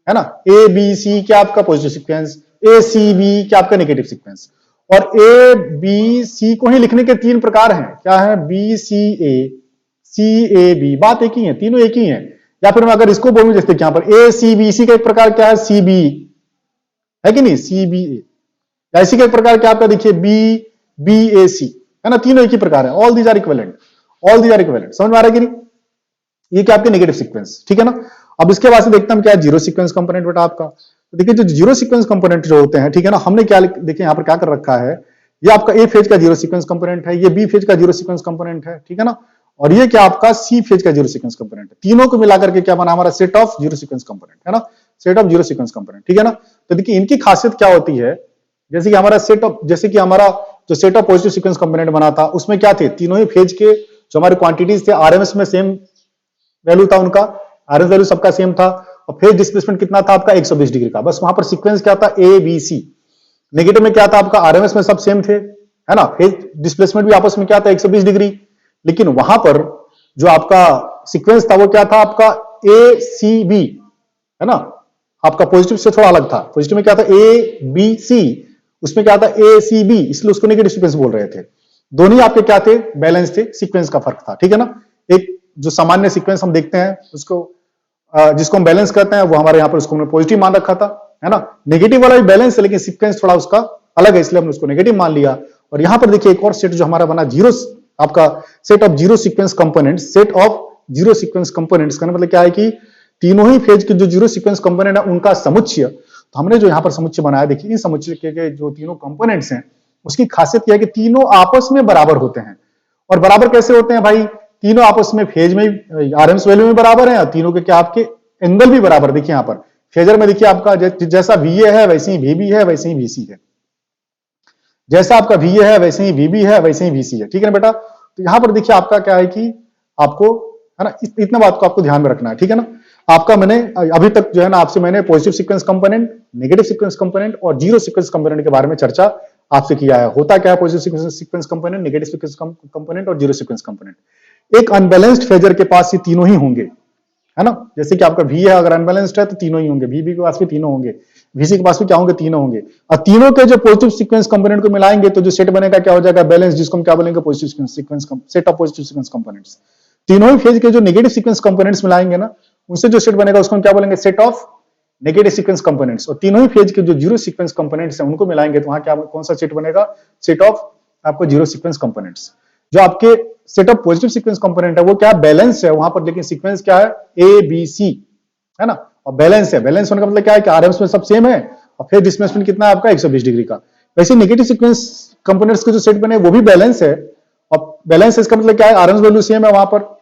[SPEAKER 1] है ना, ए बी सी क्या आपका पॉजिटिव सीक्वेंस, ए सी बी क्या आपका नेगेटिव सीक्वेंस। और ए बी सी को ही लिखने के 3 प्रकार हैं, क्या है, बी सी ए बी, बात एक ही है, तीनों एक ही है। या फिर मैं अगर इसको बोलूं जैसे यहां पर ए सी बी, सी का एक प्रकार क्या है, सी बी, है कि नहीं, सी बी ए। या इसी का एक प्रकार क्या आपका देखिए बी बी ए सी, है ना, तीनों एक ही प्रकार है, all these are equivalent, all these are equivalent. समझ में आ रहा है कि नहीं, ये क्या आपके नेगेटिव सीक्वेंस, ठीक है ना। अब इसके बाद से देखते हैं क्या जीरो सीक्वेंस कंपोनेंट बेटा आपका। तो देखिए जो जीरो सीक्वेंस कंपोनेंट जो होते हैं, ठीक है ना, हमने क्या देखिए यहां पर क्या कर रखा है, ये आपका ए फेज का जीरो सीक्वेंस कंपोनेंट है, ये बी फेज का जीरो सीक्वेंस कंपोनेंट है, ठीक है ना, और ये क्या आपका सी फेज का जीरो सीक्वेंस कंपोनेंट है। तीनों को मिलाकर के क्या बना हमारा set of zero sequence component, है ना, set of zero sequence component, ठीक है ना। तो देखिए इनकी खासियत क्या होती है, जैसे कि हमारा सेट ऑफ, जैसे कि हमारा जो set of positive sequence component बना था उसमें क्या थे, तीनों ही फेज के जो हमारे क्वांटिटीज थे आरएमएस में सेम वैल्यू था उनका, आरएमएस वैल्यू सबका सेम था, और फेज डिस्प्लेसमेंट कितना था आपका 120 डिग्री का, बस वहां पर सीक्वेंस क्या था ए बी सी। नेगेटिव में क्या था आपका, आरएमएस में सब सेम थे, है ना, फेज डिस्प्लेसमेंट भी आपस में क्या था 120 डिग्री, लेकिन वहां पर जो आपका सीक्वेंस था वो क्या था आपका ए सी बी, है ना, आपका पॉजिटिव से थोड़ा अलग था, पॉजिटिव में क्या था ए बी सी, उसमें क्या था ए सी बी, इसलिए उसको नेगेटिव सीक्वेंस बोल रहे थे। दोनों ही आपके क्या थे, बैलेंस थे, सीक्वेंस का फर्क था, ठीक है ना। एक जो सामान्य सीक्वेंस हम देखते हैं उसको जिसको हम बैलेंस करते हैं वो हमारे यहाँ पर उसको हमने पॉजिटिव मान रखा था, है ना। नेगेटिव वाला भी बैलेंस है लेकिन सीक्वेंस थोड़ा उसका अलग है, इसलिए हमने उसको नेगेटिव मान लिया। और यहां पर देखिए एक और सेट जो हमारा बना जीरो, आपका set of zero sequence component, set of zero sequence components का मतलब क्या है कि तीनों ही फेज के जो जीरो सीक्वेंस कंपोनेंट है उनका समुच्चय। तो हमने जो यहाँ पर समुच्चय बनाया, देखिए इस समुच्चय के जो तीनों कंपोनेंट्स हैं उसकी खासियत यह है कि तीनों आपस में बराबर होते हैं। और बराबर कैसे होते हैं भाई, तीनों आपस में फेज में आरएमएस वैल्यू में बराबर है, और तीनों के क्या आपके एंगल भी बराबर। देखिए यहां पर फेजर में देखिए आपका जैसा VA है वैसे ही VB है वैसे ही VC है, जैसा आपका VA है वैसे ही VB है वैसे ही VC है, ठीक है ना बेटा। तो यहां पर देखिए आपका क्या है कि आपको, है ना, इतना बात को आपको ध्यान में रखना है, ठीक है ना। आपका मैंने अभी तक जो है ना आपसे मैंने positive sequence component, negative sequence component और जीरो सीक्वेंस कंपोनेंट के बारे में चर्चा आपसे किया है। होता क्या है positive sequence component, negative sequence component और जीरो सीक्वेंस कंपोनेंट। एक अनबैलेंस्ड फेजर के पास ये तीनों ही होंगे, है ना, जैसे कि आपका VA अगर अनबैलेंस्ड है तो तीनों ही होंगे, VB के पास भी तीनों होंगे, VC के पास भी क्या होंगे, तीनों होंगे। और तीनों के जो पॉजिटिव सीक्वेंस कंपोनेंट को मिलाएंगे तो जो सेट बनेगा क्या हो जाएगा, बैलेंस, जिसको हम क्या बोलेंगे, positive sequence, set of positive sequence components. तीनों ही फेज के जो नेगेटिव सीक्वेंस कंपोनेंट्स मिलाएंगे ना उनसे जो सेट बनेगा उसको हम क्या बोलेंगे, set of negative sequence components. और तीनों ही फेज के जो जीरो सीक्वेंस कंपोनेंट्स हैं उनको मिलाएंगे तो वहां क्या, कौन सा सेट बनेगा, सेट ऑफ आपको जीरो सीक्वेंस कंपोनेंट्स। जो आपके set of positive sequence component है वो क्या बैलेंस है वहां पर, लेकिन सीक्वेंस क्या है ए बी सी, है ना, और बैलेंस है। बैलेंस होने का मतलब क्या है कि आरएमएस में सब सेम है और फेज डिस्प्लेसमेंट कितना है आपका 120 डिग्री का। वैसे नेगेटिव सीक्वेंस कंपोनेंट्स के जो सेट बने वो भी बैलेंस है, और बैलेंस है इसका मतलब क्या है, आरएमएस वैल्यू सेम है, वहां पर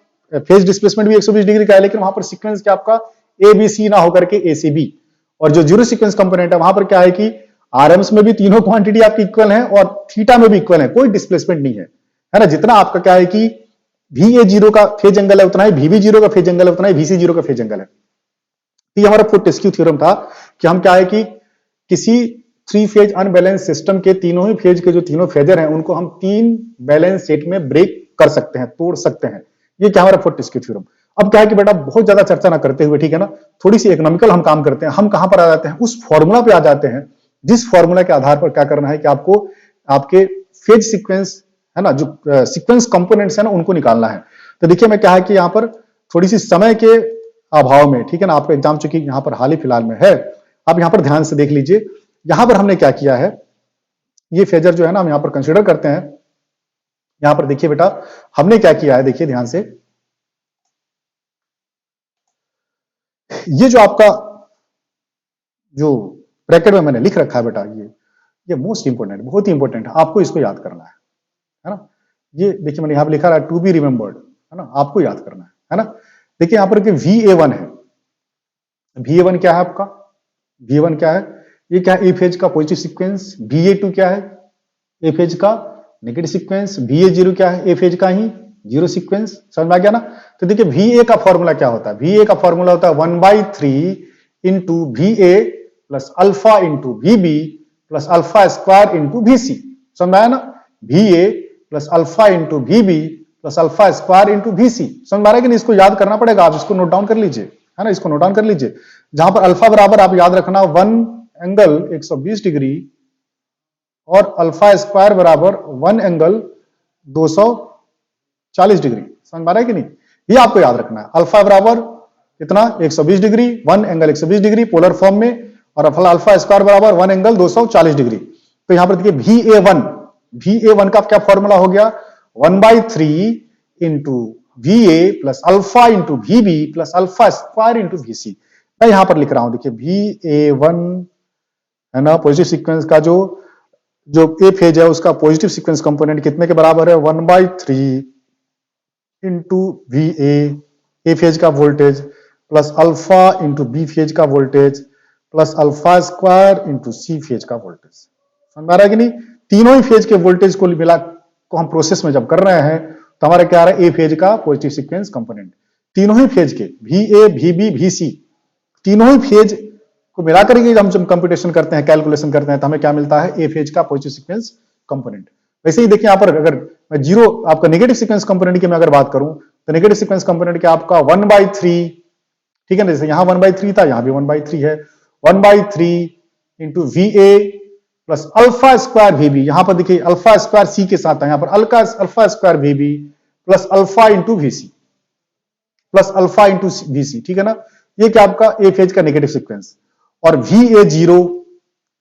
[SPEAKER 1] फेज डिस्प्लेसमेंट भी 120 डिग्री का है, लेकिन वहां पर सीक्वेंस क्या आपका ए बी सी ना होकर के ए सी बी। और जो जीरो सीक्वेंस कंपोनेंट है वहां पर क्या है कि आरएमएस में भी तीनों क्वांटिटी आपकी इक्वल है और थीटा में भी इक्वल है, कोई डिस्प्लेसमेंट नहीं है ना। जितना आपका क्या है कि VA जीरो का फेज एंगल है उतना ही VB जीरो का फेज एंगल है, उतना ही VC जीरो का फेज एंगल है। तो ये हमारा फोर्टेस्क्यू थ्योरम था कि हम क्या है कि किसी थ्री फेज अनबैलेंस सिस्टम के तीनों ही फेज के जो तीनों फेजर हैं उनको हम तीन बैलेंस सेट में ब्रेक कर सकते हैं, तोड़ सकते हैं। ये क्या हमारा फोर्टेस्क्यू थ्योरम। अब क्या है कि बेटा बहुत ज्यादा चर्चा ना करते हुए, ठीक है ना, थोड़ी सी इकोनॉमिकल हम काम करते हैं। हम कहां पर आ जाते हैं, उस फॉर्मूला पे आ जाते हैं जिस फॉर्मूला के आधार पर क्या करना है कि आपको आपके फेज सीक्वेंस, है ना, जो सीक्वेंस कंपोनेंट्स है ना उनको निकालना है। तो देखिए मैं क्या है कि यहाँ पर थोड़ी सी समय के अभाव में, ठीक है ना, आपका एग्जाम चूंकि यहाँ पर हाल ही फिलहाल में है, आप यहाँ पर ध्यान से देख लीजिए। यहां पर हमने क्या किया है, ये फेजर जो है ना हम यहाँ पर कंसिडर करते हैं। यहां पर देखिए बेटा हमने क्या किया है, देखिए ध्यान से, ये जो आपका जो ब्रैकेट में मैंने लिख रखा है बेटा, ये मोस्ट इंपोर्टेंट, बहुत ही इंपोर्टेंट है, आपको इसको याद करना है ना। ये देखिए मैंने यहां पर लिखा है टू बी रिमेंबर्ड, है ना, आपको याद करना है ना। देखिए यहां पर VA1 है, VA1 क्या है आपका, VA1 क्या है, ये क्या है, ए फेज का पॉजिटिव सीक्वेंस। VA2 क्या है, ए फेज का नेगेटिव सीक्वेंस। VA0 क्या है, ए फेज का ही जीरो सीक्वेंस। समझ में आ गया ना। तो देखिए VA का फॉर्मूला क्या होता है, VA का फॉर्मूला होता है 1/3 into VA plus alpha into VB plus alpha square into VC। समझ में आया ना, VA plus alpha into VB plus alpha square into VC। समझ में आ रहा है कि नहीं, इसको याद करना पड़ेगा, आप इसको नोट डाउन कर लीजिए, है ना, इसको नोट डाउन कर लीजिए। जहां पर अल्फा बराबर आप याद रखना 1 एंगल 120 डिग्री और अल्फा स्क्वायर बराबर 1 एंगल 240 डिग्री। समझ पा रहा है कि नहीं? ये आपको याद रखना है। अल्फा बराबर कितना 120 degree, 1 angle 120 degree polar form में, और अल्फा स्क्वायर बराबर 1 एंगल 240 डिग्री। तो यहां पर देखिए VA1 का क्या फॉर्मूला हो गया 1/3 into VA plus alpha into VB plus alpha square into VC। मैं यहां पर लिख रहा हूं, देखिए VA1 है ना, पॉजिटिव सीक्वेंस का जो ए फेज है उसका पॉजिटिव सीक्वेंस कंपोनेंट कितने के बराबर है 1/3 इंटू VA ए फेज का voltage plus alpha into B phase का voltage plus alpha square into C phase का वोल्टेज। समझ आ रहा है कि नहीं? तीनों ही फेज के वोल्टेज को मिला को हम प्रोसेस में जब कर रहे हैं तो हमारा क्या आ रहा है ए फेज का पॉजिटिव सीक्वेंस कंपोनेंट। तीनों ही फेज के VA VB VC तीनों ही फेज को मिलाकर के हम जब कंप्यूटेशन करते हैं, कैलकुलेशन करते हैं, तो हमें क्या मिलता है ए फेज का पॉजिटिव सीक्वेंस कंपोनेंट। वैसे ही देखिए यहां पर अगर मैं जीरो आपका नेगेटिव सीक्वेंस कंपोनेंट की मैं अगर बात करूं तो नेगेटिव सीक्वेंस कंपोनेंट क्या आपका 1/3, ठीक है ना, जैसे यहां 1/3 था यहां भी 1/3 है, 1/3 into VA plus alpha square VB। यहां पर देखिए अल्फा स्क्वायर सी के साथ है, यहां पर alpha square VB plus alpha into VC plus alpha into VC, ठीक है ना। ये क्या आपका ए फेज का नेगेटिव सीक्वेंस। और VA0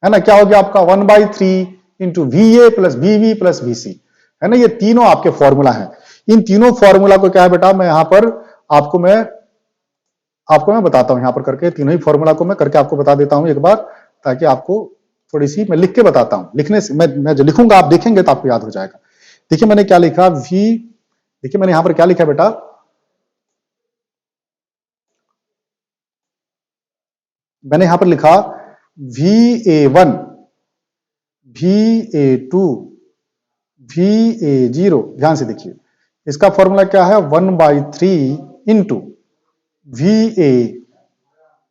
[SPEAKER 1] है ना, क्या हो गया आपका 1/3 into VA plus VB plus VC, है ना। ये तीनों आपके फॉर्मूला है। इन तीनों फॉर्मूला को क्या है बेटा, मैं यहां पर आपको मैं बताता हूं, यहां पर करके तीनों ही फॉर्मूला को मैं करके आपको बता देता हूं एक बार, ताकि आपको थोड़ी सी मैं लिख के बताता हूं। लिखने से मैं जो लिखूंगा आप देखेंगे तो आपको याद हो जाएगा। देखिए मैंने क्या लिखा देखिए मैंने यहां पर क्या लिखा बेटा, मैंने यहां पर लिखा VA1 VA2 VA0। ध्यान से देखिए इसका फॉर्मूला क्या है 1/3 into VA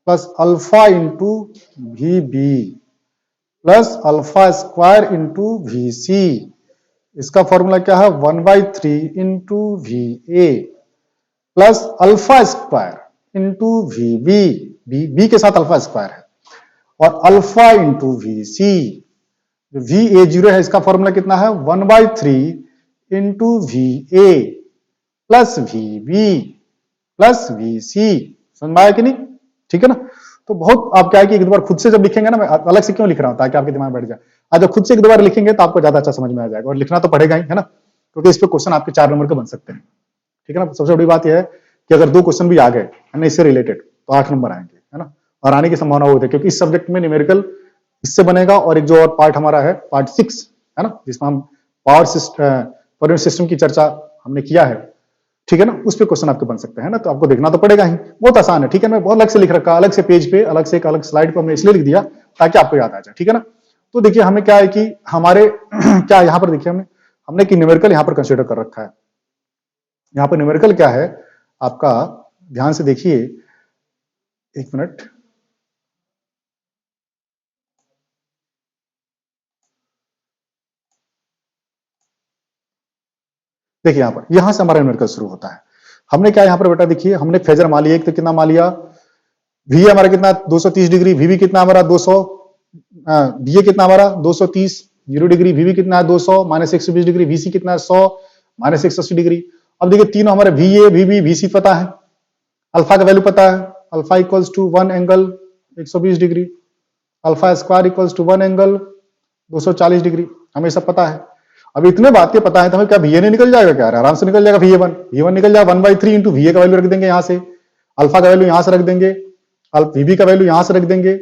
[SPEAKER 1] plus alpha into VB plus alpha square into VC। इसका फॉर्मूला क्या है 1/3 into VA plus alpha square into VB, B के साथ अल्फा स्क्वायर है, और अल्फा इंटू VC। VA0 है, इसका फॉर्मूला कितना है 1/3 into VA plus VB plus VC। समझ में आया कि नहीं? ठीक है ना। तो बहुत आप क्या है कि एक दो बार खुद से जब लिखेंगे ना, मैं अलग से क्यों लिख रहा हूं ताकि आपके दिमाग में बैठ जाए। आज जब खुद से एक दो बार लिखेंगे तो आपको ज्यादा अच्छा समझ में आ जाएगा, और लिखना तो पड़ेगा ही, है ना, क्योंकि इस पे क्वेश्चन आपके 4 नंबर के बन सकते हैं। ठीक है ना। सबसे बड़ी बात यह है कि अगर 2 क्वेश्चन भी आ गए है ना इससे रिलेटेड तो 8 नंबर आएंगे, है ना, और आने की संभावना होती है, क्योंकि इस सब्जेक्ट में न्यूमेरिकल इससे बनेगा, और एक जो और पार्ट हमारा है पार्ट 6 है ना, जिसमें हम पावर सिस्टम की चर्चा हमने किया है, ठीक है ना, उस पे क्वेश्चन आपके बन सकते हैं ना। तो आपको देखना तो पड़ेगा ही, बहुत आसान है। ठीक है, मैं बहुत अलग से लिख रखा, अलग से पेज पे, अलग से एक अलग स्लाइड पे हमने इसलिए लिख दिया ताकि आपको याद आ जाए। ठीक है ना। तो देखिए हमें क्या है कि हमारे क्या यहाँ पर देखिए हमने कि न्यूमेरिकल यहाँ पर कंसिडर कर रखा है। यहाँ पर न्यूमेरिकल क्या है आपका, ध्यान से देखिए, एक मिनट, देखिए यहां से हमारा न्यूमेरिकल शुरू होता है। हमने क्या यहाँ पर बेटा देखिए, हमने फेजर मान लिया, एक तो कितना मान लिया, वी हमारा कितना 230 डिग्री, वीबी कितना हमारा 200, बीए कितना हमारा 230 0 डिग्री, वीबी कितना है 200 -120 डिग्री, वीसी कितना है 100 -180 डिग्री। अब देखिए तीनों हमारे वीए वीबी वीसी पता है, अल्फा का वैल्यू पता है, alpha equals to 1 angle 120 degree, alpha square equals to 1 angle 240 degree, हमें सब पता है। अब इतने बातें पता है तो हमें क्या VA नहीं निकल जाएगा क्या? आराम से निकल जाएगा। VA1 निकल जाएगा 1/3 इंटू VA का वैल्यू रख देंगे यहां से, अल्फा का वैल्यू यहां से रख देंगे, VB का वैल्यू यहां से रख देंगे,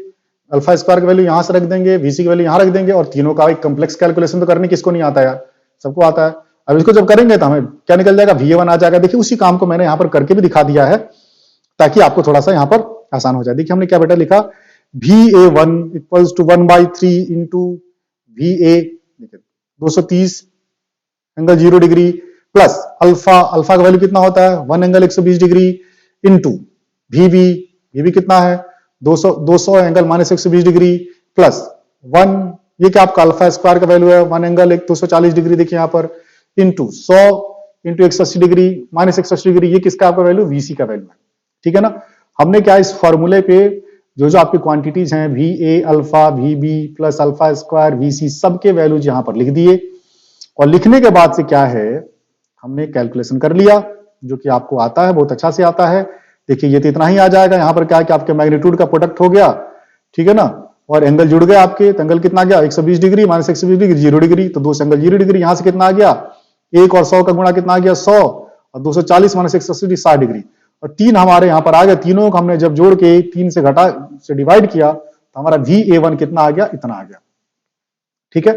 [SPEAKER 1] अल्फा स्क्वायर का वैल्यू यहां से रख देंगे, VC का वैल्यू यहां रख देंगे, और तीनों का एक कॉम्प्लेक्स कैलकुलेशन तो करने किसको नहीं आता यार, सबको आता है। अब इसको जब करेंगे तो हमें क्या निकल जाएगा, VA1 आ जाएगा। देखिए उसी काम को मैंने यहां पर करके भी दिखा दिया है ताकि आपको थोड़ा सा यहां पर आसान हो जाए। देखिए हमने क्या बेटा लिखा, VA1 equals to 1/3 into VA 230 angle 0 degree plus alpha का वैल्यू कितना होता है 1 एंगल 120 डिग्री इंटू VB कितना है 200 एंगल -120 डिग्री प्लस 1, ये क्या आपका अल्फा स्क्वायर का वैल्यू है 1 एंगल 240 डिग्री, देखिए यहाँ पर इंटू 100 इंटू 180 डिग्री -180 डिग्री, ये किसका आपका वैल्यू VC का वैल्यू है। ठीक है ना। हमने क्या इस फॉर्मूले पे जो जो आपकी क्वांटिटीज हैं V A alpha V B plus alpha square V C सबके वैल्यूज यहां पर लिख दिए। और लिखने के बाद से क्या है, हमने कैलकुलेशन कर लिया जो कि आपको आता है, बहुत अच्छा से आता है। देखिए ये तो इतना ही आ जाएगा। यहां पर क्या है कि आपके मैग्नीट्यूड का प्रोडक्ट हो गया, ठीक है ना, और एंगल जुड़ गए आपके। तो एंगल कितना आ गया 120 डिग्री माइनस 120 डिग्री 0 डिग्री, तो दो से एंगल 0 डिग्री। यहां से कितना आ गया 1 और 100 का गुणा कितना आ गया 100 और 240 माइनस 180 60 डिग्री। और 3 हमारे यहां पर आ गया। तीनों को हमने जब जोड़ के 3 से घटा से डिवाइड किया तो हमारा VA1 कितना आ गया, इतना आ गया। ठीक है,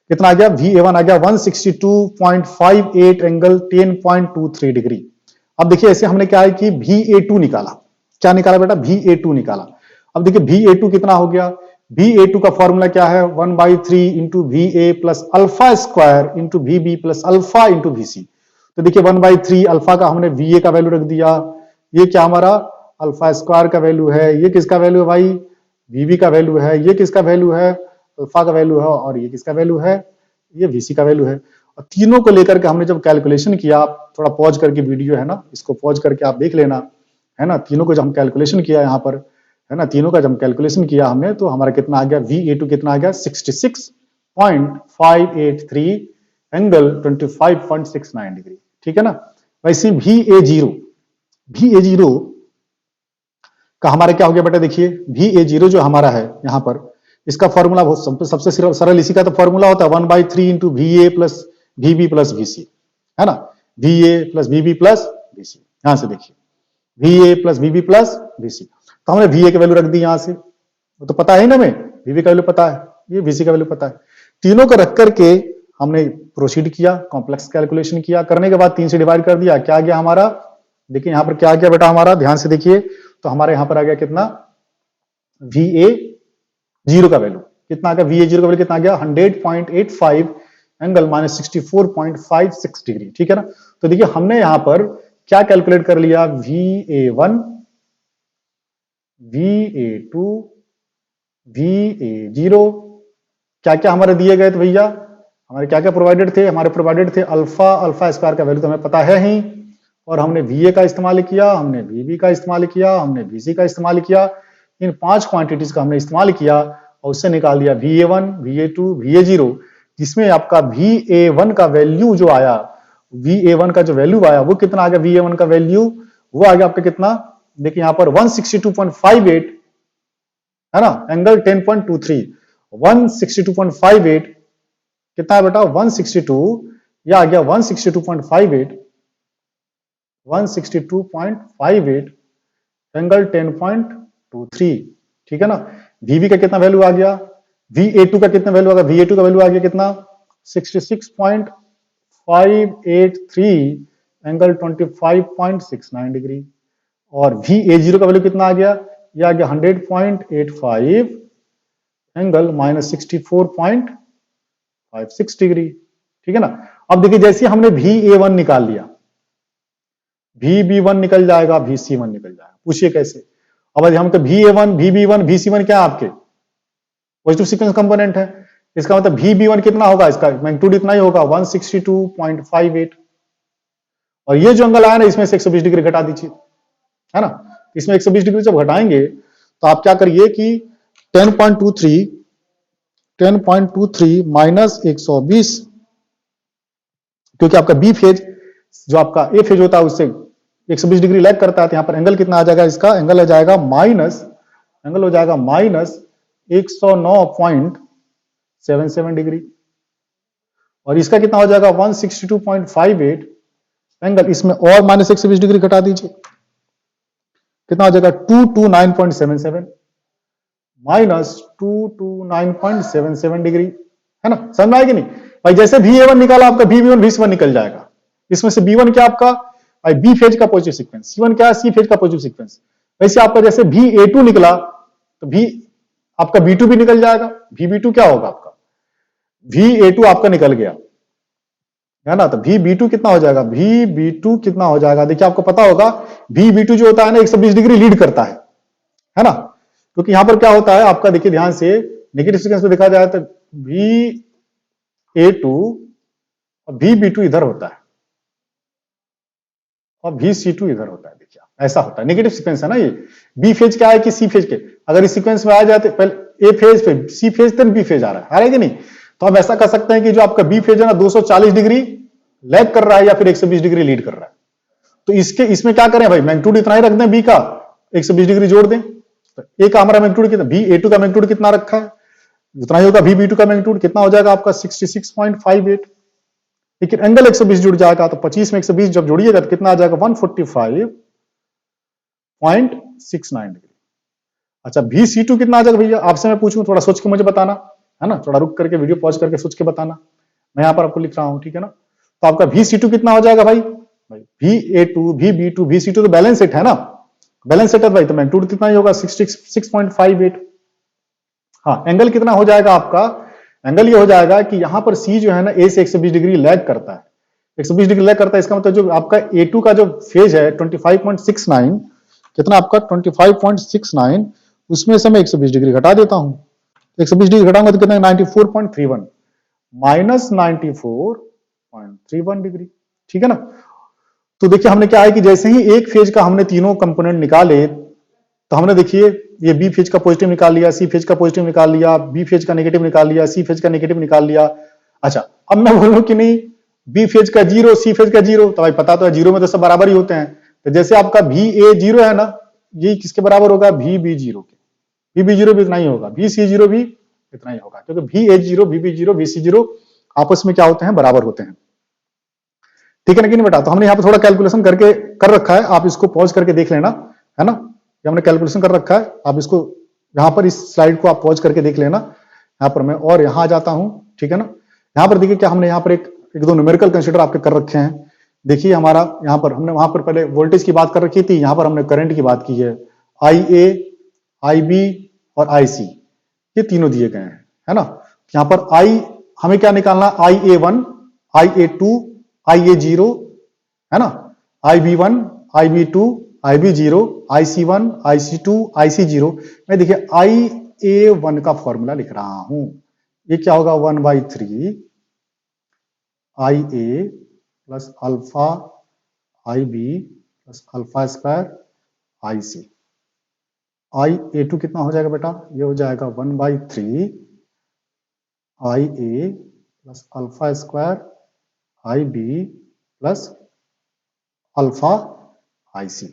[SPEAKER 1] कितना आ गया VA1 आ गया 162.58 एंगल 10.23 डिग्री। अब देखिए ऐसे हमने क्या है कि VA2 निकाला। क्या निकाला बेटा, VA2 निकाला। अब देखिए VA2 कितना हो गया, VA2 का फॉर्मूला क्या है 1/3 into VA plus alpha square into VB plus alpha into VC। तो देखिए 1/3 अल्फा का हमने VA का वैल्यू रख दिया, ये क्या हमारा अल्फा स्क्वायर का वैल्यू है, ये किसका वैल्यू है भाई VB का वैल्यू है, ये किसका वैल्यू है अल्फा का वैल्यू है, और ये किसका वैल्यू है, ये VC का वैल्यू है। और तीनों को लेकर के हमने जब कैलकुलेशन किया, आप थोड़ा पॉज करके वीडियो है ना, इसको पॉज करके आप देख लेना, है ना। तीनों को जब हम कैलकुलेशन किया यहाँ पर, है ना, तीनों का जब कैलकुलेशन किया हमने, तो हमारा कितना आ गया VA2 कितना आ गया 66.583 एंगल 25.69 डिग्री। ठीक है ना। वैसे VA0 का हमारा क्या हो गया बेटा, देखिए VA0 जो हमारा है यहाँ पर, इसका फॉर्मूला बहुत सबसे सरल इसी का तो फॉर्मूला होता है 1/3 into VA plus VB plus VC, है ना। VA plus VB plus VC, यहां से देखिए VA plus VB plus VC। तो हमने VA की वैल्यू रख दी यहां से, वो तो पता है ना, हमें VB का वैल्यू पता है, ये VC का वैल्यू पता है। तीनों को रख करके हमने प्रोसीड किया, कॉम्प्लेक्स कैलकुलेशन किया। करने के बाद 3 से डिवाइड कर दिया, क्या आ गया हमारा, देखिए यहां पर क्या आ गया बेटा हमारा, ध्यान से देखिए। तो हमारे यहां पर आ गया कितना VA0 का वैल्यू कितना आ गया, VA0 का वैल्यू कितना आ गया 100.85 एंगल माइनस 64.56 डिग्री। ठीक है ना। तो देखिए हमने यहां पर क्या कैलकुलेट कर लिया, VA1 VA2 VA0 क्या क्या हमारे दिए गए थे भैया, हमारे क्या क्या प्रोवाइडेड थे, हमारे प्रोवाइडेड थे अल्फा स्क्वायर का वैल्यू तो हमें पता है ही, और हमने VA का इस्तेमाल किया, हमने VB का इस्तेमाल किया, हमने VC का इस्तेमाल किया। इन 5 क्वांटिटीज का हमने इस्तेमाल किया और उससे निकाल दिया VA1 VA2 VA0, जिसमें आपका VA1 का वैल्यू जो आया, VA1 का जो वैल्यू आया वो कितना आ गया, VA1 का वैल्यू वो आ गया आपका कितना, देखिए यहां पर 162.58, है ना, एंगल 10.23। 162.58 कितना है बेटा 162, यह आ गया 162.58 एंगल 10.23। ठीक है ना। VB का कितना वैल्यू आ गया, VA2 का कितना वैल्यू आ गया, VA2 का वैल्यू आ गया कितना 66.583 एंगल 25.69 डिग्री। और VA0 का वैल्यू कितना आ गया, यह आ गया 100.85 एंगल माइनस 64.56 डिग्री। ठीक है ना। अब देखिए जैसे हमने VA1 निकाल लिया, VB1 निकल जाएगा, VC1 निकल जाएगा, पूछिए कैसे। अब हम तो VA1 VB1 VC1 क्या है आपके पॉजिटिव सीक्वेंस कंपोनेंट है, इसका मतलब VB1 कितना होगा, इसका मैग्नीट्यूड इतना ही होगा 162.58, और ये जो एंगल आया ना इसमें से 120 डिग्री घटा दीजिए, है ना। इसमें 120 डिग्री जब घटाएंगे तो आप क्या करिए कि 10.23 माइनस 120, क्योंकि आपका बी फेज जो आपका ए फेज होता है उससे 120 डिग्री लैग करता है, तो यहां पर एंगल कितना आ जाएगा, इसका एंगल हो जाएगा माइनस 109.77 डिग्री, और इसका कितना हो जाएगा 162.58 एंगल, इसमें और माइनस 120 डिग्री घटा दीजिए, कितना हो जाएगा 229.77 माइनस 229.77 डिग्री, है ना। समझ में आएगी नहीं भाई, जैसे VA1 निकाला आपका VB1 VC1 निकल जाएगा। इसमें से B1 क्या आपका भाई बी फेज का पॉजिटिव सीक्वेंस, C1 क्या है सी फेज का पॉजिटिव सीक्वेंस। वैसे आपका जैसे VA2 निकला तो आपका B2 भी निकल जाएगा। VB2 क्या होगा आपका, VA2 आपका निकल गया, है ना। तो VB2 कितना हो जाएगा, VB2 कितना हो जाएगा, देखिए आपको पता होगा VB2 जो होता है ना 120 डिग्री लीड करता है ना। क्योंकि यहां पर क्या होता है आपका, देखिए ध्यान से नेगेटिव सीक्वेंस में देखा जाए तो VA2 और VB2 इधर होता है और VC2 इधर होता है, देखिए ऐसा होता है, नेगेटिव सीक्वेंस है ना ये। बी फेज क्या है कि सी फेज के, अगर इस सीक्वेंस में आ जाते पहले ए फेज पे सी फेज देन बी फेज आ रहा है कि नहीं, तो हम ऐसा कर सकते हैं कि जो आपका बी फेज है ना 240 डिग्री लैग कर रहा है या फिर 120 डिग्री लीड कर रहा है। तो इसमें क्या करें भाई, मैग्नीट्यूड इतना ही रख दें बी का, 120 डिग्री जोड़ दें। तो ए का हमारा मैग्नीट्यूड कितना, बी ए टू का मैग्नीट्यूड कितना रखा है, जितना ही होगा बी बी टू का मैग्नीट्यूड कितना हो जाएगा आपका 66.58। लेकिन एंगल 120 जुड़ जाएगा, तो 25 में 120 जब जोड़िएगा तो कितना आ जाएगा 145.69 डिग्री। अच्छा बी सी टू कितना आ जाएगा भैया, आपसे मैं पूछूं, थोड़ा सोच के मुझे बताना है ना, थोड़ा रुक करके वीडियो पॉज करके सोच के बताना, मैं यहां पर आपको लिख रहा हूं, ठीक है ना। तो आपका वी सी टू कितना हो जाएगा भाई, V A two V B two V C two तो बैलेंस सेट है ना, बैलेंस सेट है भाई, तो मैग्नीट्यूड कितना ही होगा 66.58। हाँ एंगल कितना हो जाएगा आपका, एंगल ये हो जाएगा कि यहां पर सी जो है ना ए से 120 डिग्री लैग करता है, 120 डिग्री लैग करता है, इसका मतलब जो आपका A2 का जो फेज है 25.69, कितना आपका 25.69, उसमें से मैं 120 डिग्री घटा देता हूं, 120 डिग्री घटाऊंगा तो कितना 94.31 माइनस 94.31 डिग्री, ठीक है ना। तो देखिए हमने क्या है कि जैसे ही एक फेज का हमने तीनों कंपोनेंट निकाले, तो हमने देखिए ये बी फेज का पॉजिटिव निकाल लिया, सी फेज का पॉजिटिव निकाल लिया, बी फेज का नेगेटिव निकाल लिया, सी फेज का नेगेटिव निकाल लिया। अच्छा अब मैं बोलूं कि नहीं बी फेज का 0 सी फेज का 0, तो भाई पता तो है 0 में तो सब बराबर ही होते हैं, तो जैसे आपका भी ए 0 है ना, ये किसके बराबर होगा भी बी 0 के, भी बी 0 भी इतना ही होगा, भी सी 0 भी इतना ही होगा, क्योंकि भी ए 0 भी बी 0 भी सी 0 आपस में क्या होते हैं, बराबर होते हैं, ठीक है ना कि नहीं बेटा। तो हमने यहाँ पे थोड़ा कैलकुलेशन करके कर रखा है, आप इसको पॉज करके देख लेना, है ना, ये हमने कैलकुलेशन कर रखा है, आप इसको यहाँ पर इस स्लाइड को आप पॉज करके देख लेना। यहाँ पर मैं और यहाँ आ जाता हूँ, ठीक है ना। यहाँ पर देखिए क्या हमने यहाँ पर एक दो न्यूमेरिकल कंसीडर आपके कर रखे हैं। देखिए हमारा यहाँ पर हमने वहां पर पहले वोल्टेज की बात कर रखी थी, यहाँ पर हमने करंट की बात की है, आई ए आई बी और आई सी ये तीनों दिए गए हैं, है ना। यहाँ पर आई हमें क्या निकालना, I A one I A two I A zero, है ना, I B one I B two I B zero, I C one I C two I C zero. मैं देखिए आई ए वन का फॉर्मूला लिख रहा हूं, ये क्या होगा 1/3 I A plus alpha I B plus alpha square I C. I A two कितना हो जाएगा बेटा, ये हो जाएगा 1/3 I A plus alpha square I B plus alpha I C, है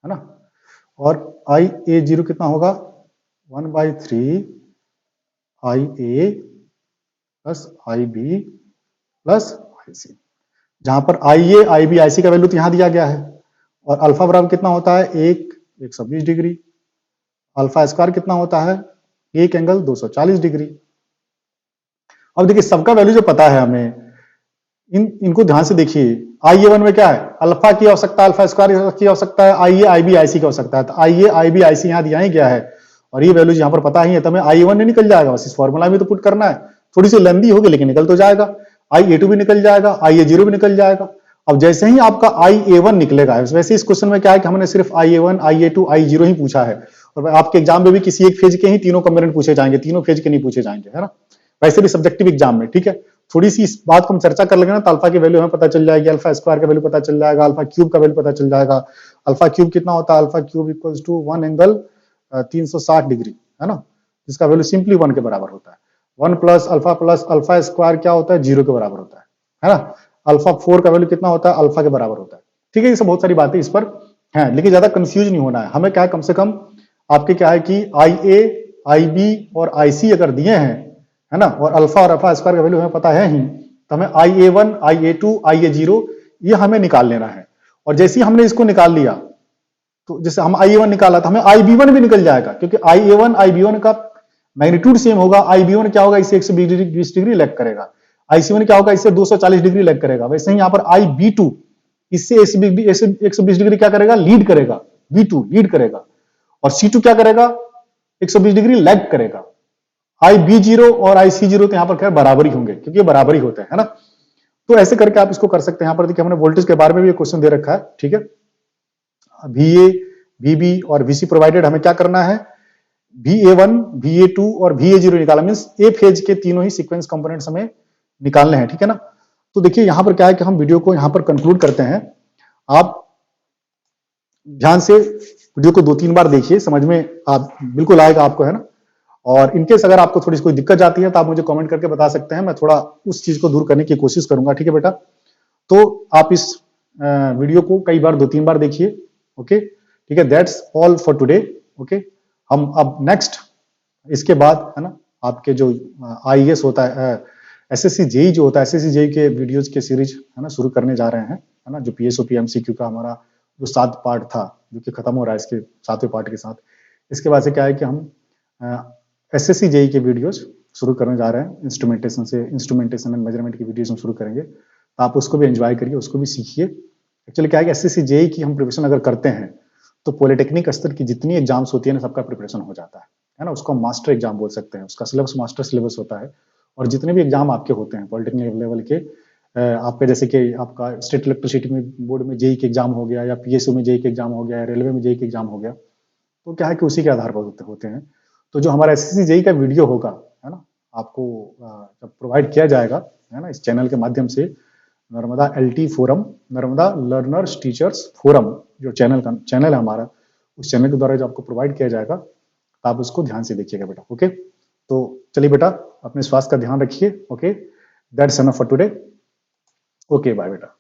[SPEAKER 1] ना। और आई ए जीरो कितना होगा 1/3 I A plus I B plus I C, जहां पर आई ए आई बी आई सी का वैल्यू तो यहां दिया गया है, और अल्फा बराबर कितना होता है 120 डिग्री, अल्फा स्क्वायर कितना होता है 1 एंगल 240 डिग्री। अब देखिए सबका वैल्यू जो पता है हमें, इनको ध्यान से देखिए, आई ए वन में क्या है, अल्फा की आवश्यकता, अल्फा स्क्वायर की आवश्यकता है, आई ए आई बी आई सी की आवश्यकता है, तो आई ए आई बी आई सी यहाँ दिया ही गया है, और ये वैल्यूज यहाँ पर पता ही है, तो हमें आई ए वन नहीं निकल जाएगा, बस इस फॉर्मूला में तो पुट करना है, थोड़ी सी लेंदी होगी लेकिन निकल तो जाएगा, आई ए टू भी निकल जाएगा, आई ए जीरो भी निकल जाएगा। अब जैसे ही आपका आई ए वन निकलेगा, वैसे इस क्वेश्चन में क्या है कि हमने सिर्फ I A one I A two I zero ही पूछा है, और आपके एग्जाम में भी किसी एक फेज के ही तीनों कंपोनेंट पूछे जाएंगे, तीनों फेज के नहीं पूछे जाएंगे, है ना, वैसे भी सब्जेक्टिव एग्जाम में, ठीक है। थोड़ी सी इस बात को हम चर्चा कर लेंगे ना, तो अल्फा की वैल्यू हमें पता चल जाएगी, अल्फा स्क्वायर का वैल्यू पता चल जाएगा, अल्फा क्यूब का वैल्यू पता चल जाएगा। अल्फा क्यूब कितना होता है, alpha cube equals to 1 angle 360 degree, है ना, जिसका वैल्यू सिंपली 1 के बराबर होता है। 1 प्लस अल्फा स्क्वायर क्या होता है 0 के बराबर होता है ना। अल्फा 4 का वैल्यू कितना होता है, अल्फा के बराबर होता है, ठीक है। ये सब बहुत सारी बातें इस पर है, लेकिन ज्यादा कंफ्यूज नहीं होना है हमें, क्या है कम से कम आपके क्या है कि आई ए आई बी और आई सी अगर दिए हैं, है ना, और अल्फा और अल्फा स्क्वायर का वैल्यू हमें पता है ही, तो हमें I A one I A two I A zero ये हमें निकाल लेना है। और जैसे ही हमने इसको निकाल लिया, तो जैसे हम आई ए वन निकाला तो हमें आई बी वन भी निकल जाएगा, क्योंकि आई A one I B one का मैग्नीट्यूड सेम होगा। आई बी वन क्या होगा, इससे 120 डिग्री लैग करेगा, आई सी वन क्या होगा, इससे 240 डिग्री लैग करेगा। वैसे ही यहाँ पर आई बी टू इससे 120 डिग्री क्या करेगा, लीड करेगा, बी टू लीड करेगा, और सी टू क्या करेगा 120 डिग्री लैग करेगा। आई बी जीरो और आई सी जीरो तो यहां पर क्या बराबर ही होंगे, क्योंकि ये बराबर ही होते हैं, है ना। तो ऐसे करके आप इसको कर सकते हैं। यहां पर देखिए हमने वोल्टेज के बारे में भी क्वेश्चन दे रखा है, ठीक है। वी ए वी बी और वी सी प्रोवाइडेड, हमें क्या करना है V A one V A two और वी ए जीरो निकालना, मींस ए फेज के तीनों ही सीक्वेंस कंपोनेंट्स हमें निकालने हैं, ठीक है ना। तो देखिए यहां पर क्या है कि हम वीडियो को यहां पर कंक्लूड करते हैं। आप ध्यान से वीडियो को 2-3 बार देखिए, समझ में आप बिल्कुल आएगा आपको, है ना। और इनकेस अगर आपको थोड़ी सी कोई दिक्कत आती है तो आप मुझे कमेंट करके बता सकते हैं, मैं थोड़ा उस चीज को दूर करने की कोशिश करूंगा, ठीक है बेटा। तो आप इस वीडियो को कई बार 2-3 बार देखिए, ओके, ठीक है। That's all for today, okay. हम अब नेक्स्ट इसके बाद, है ना, आपके जो आईएएस होता है, एसएससी जेई जो होता है, एसएससी जेई के वीडियोज के सीरीज, है ना, शुरू करने जा रहे हैं, है ना। जो पीएसओपी एमसीक्यू का हमारा जो 7 पार्ट था, जो कि खत्म हो रहा है इसके 7वें पार्ट के साथ। इसके बाद से क्या है कि हम एसएससी जेई के वीडियोज शुरू करने जा रहे हैं, इंस्ट्रूमेंटेशन एंड मेजरमेंट की वीडियोज हम शुरू करेंगे। तो आप उसको भी एंजॉय करिए, उसको भी सीखिए। एक्चुअली क्या है कि एसएससी जेई की हम प्रिपरेशन अगर करते हैं तो पॉलिटेक्निक स्तर की जितनी एग्जाम्स होती है ना, सबका प्रिपरेशन हो जाता है ना। उसको हम मास्टर एग्जाम बोल सकते हैं, उसका सिलेबस मास्टर सिलेबस होता है। और जितने भी एग्जाम आपके होते हैं पॉलिटेक्निक लेवल के, आपके जैसे कि आपका स्टेट इलेक्ट्रिसिटी में बोर्ड में जेई के एग्जाम हो गया, या पीएसयू में जेई के एग्जाम हो गया, या रेलवे में जेई के एग्जाम हो गया, तो क्या है कि उसी के आधार पर होते हैं। तो जो हमारा एसएससी जेई का वीडियो होगा, है ना, आपको जब प्रोवाइड किया जाएगा, है ना, इस चैनल के माध्यम से, Narmada LT forum, Narmada learners teachers forum, जो चैनल है हमारा, उस चैनल के द्वारा जो आपको प्रोवाइड किया जाएगा, तो आप उसको ध्यान से देखिएगा बेटा, ओके। तो चलिए बेटा, अपने स्वास्थ्य का ध्यान रखिए, okay. That's enough for today, okay, bye बेटा।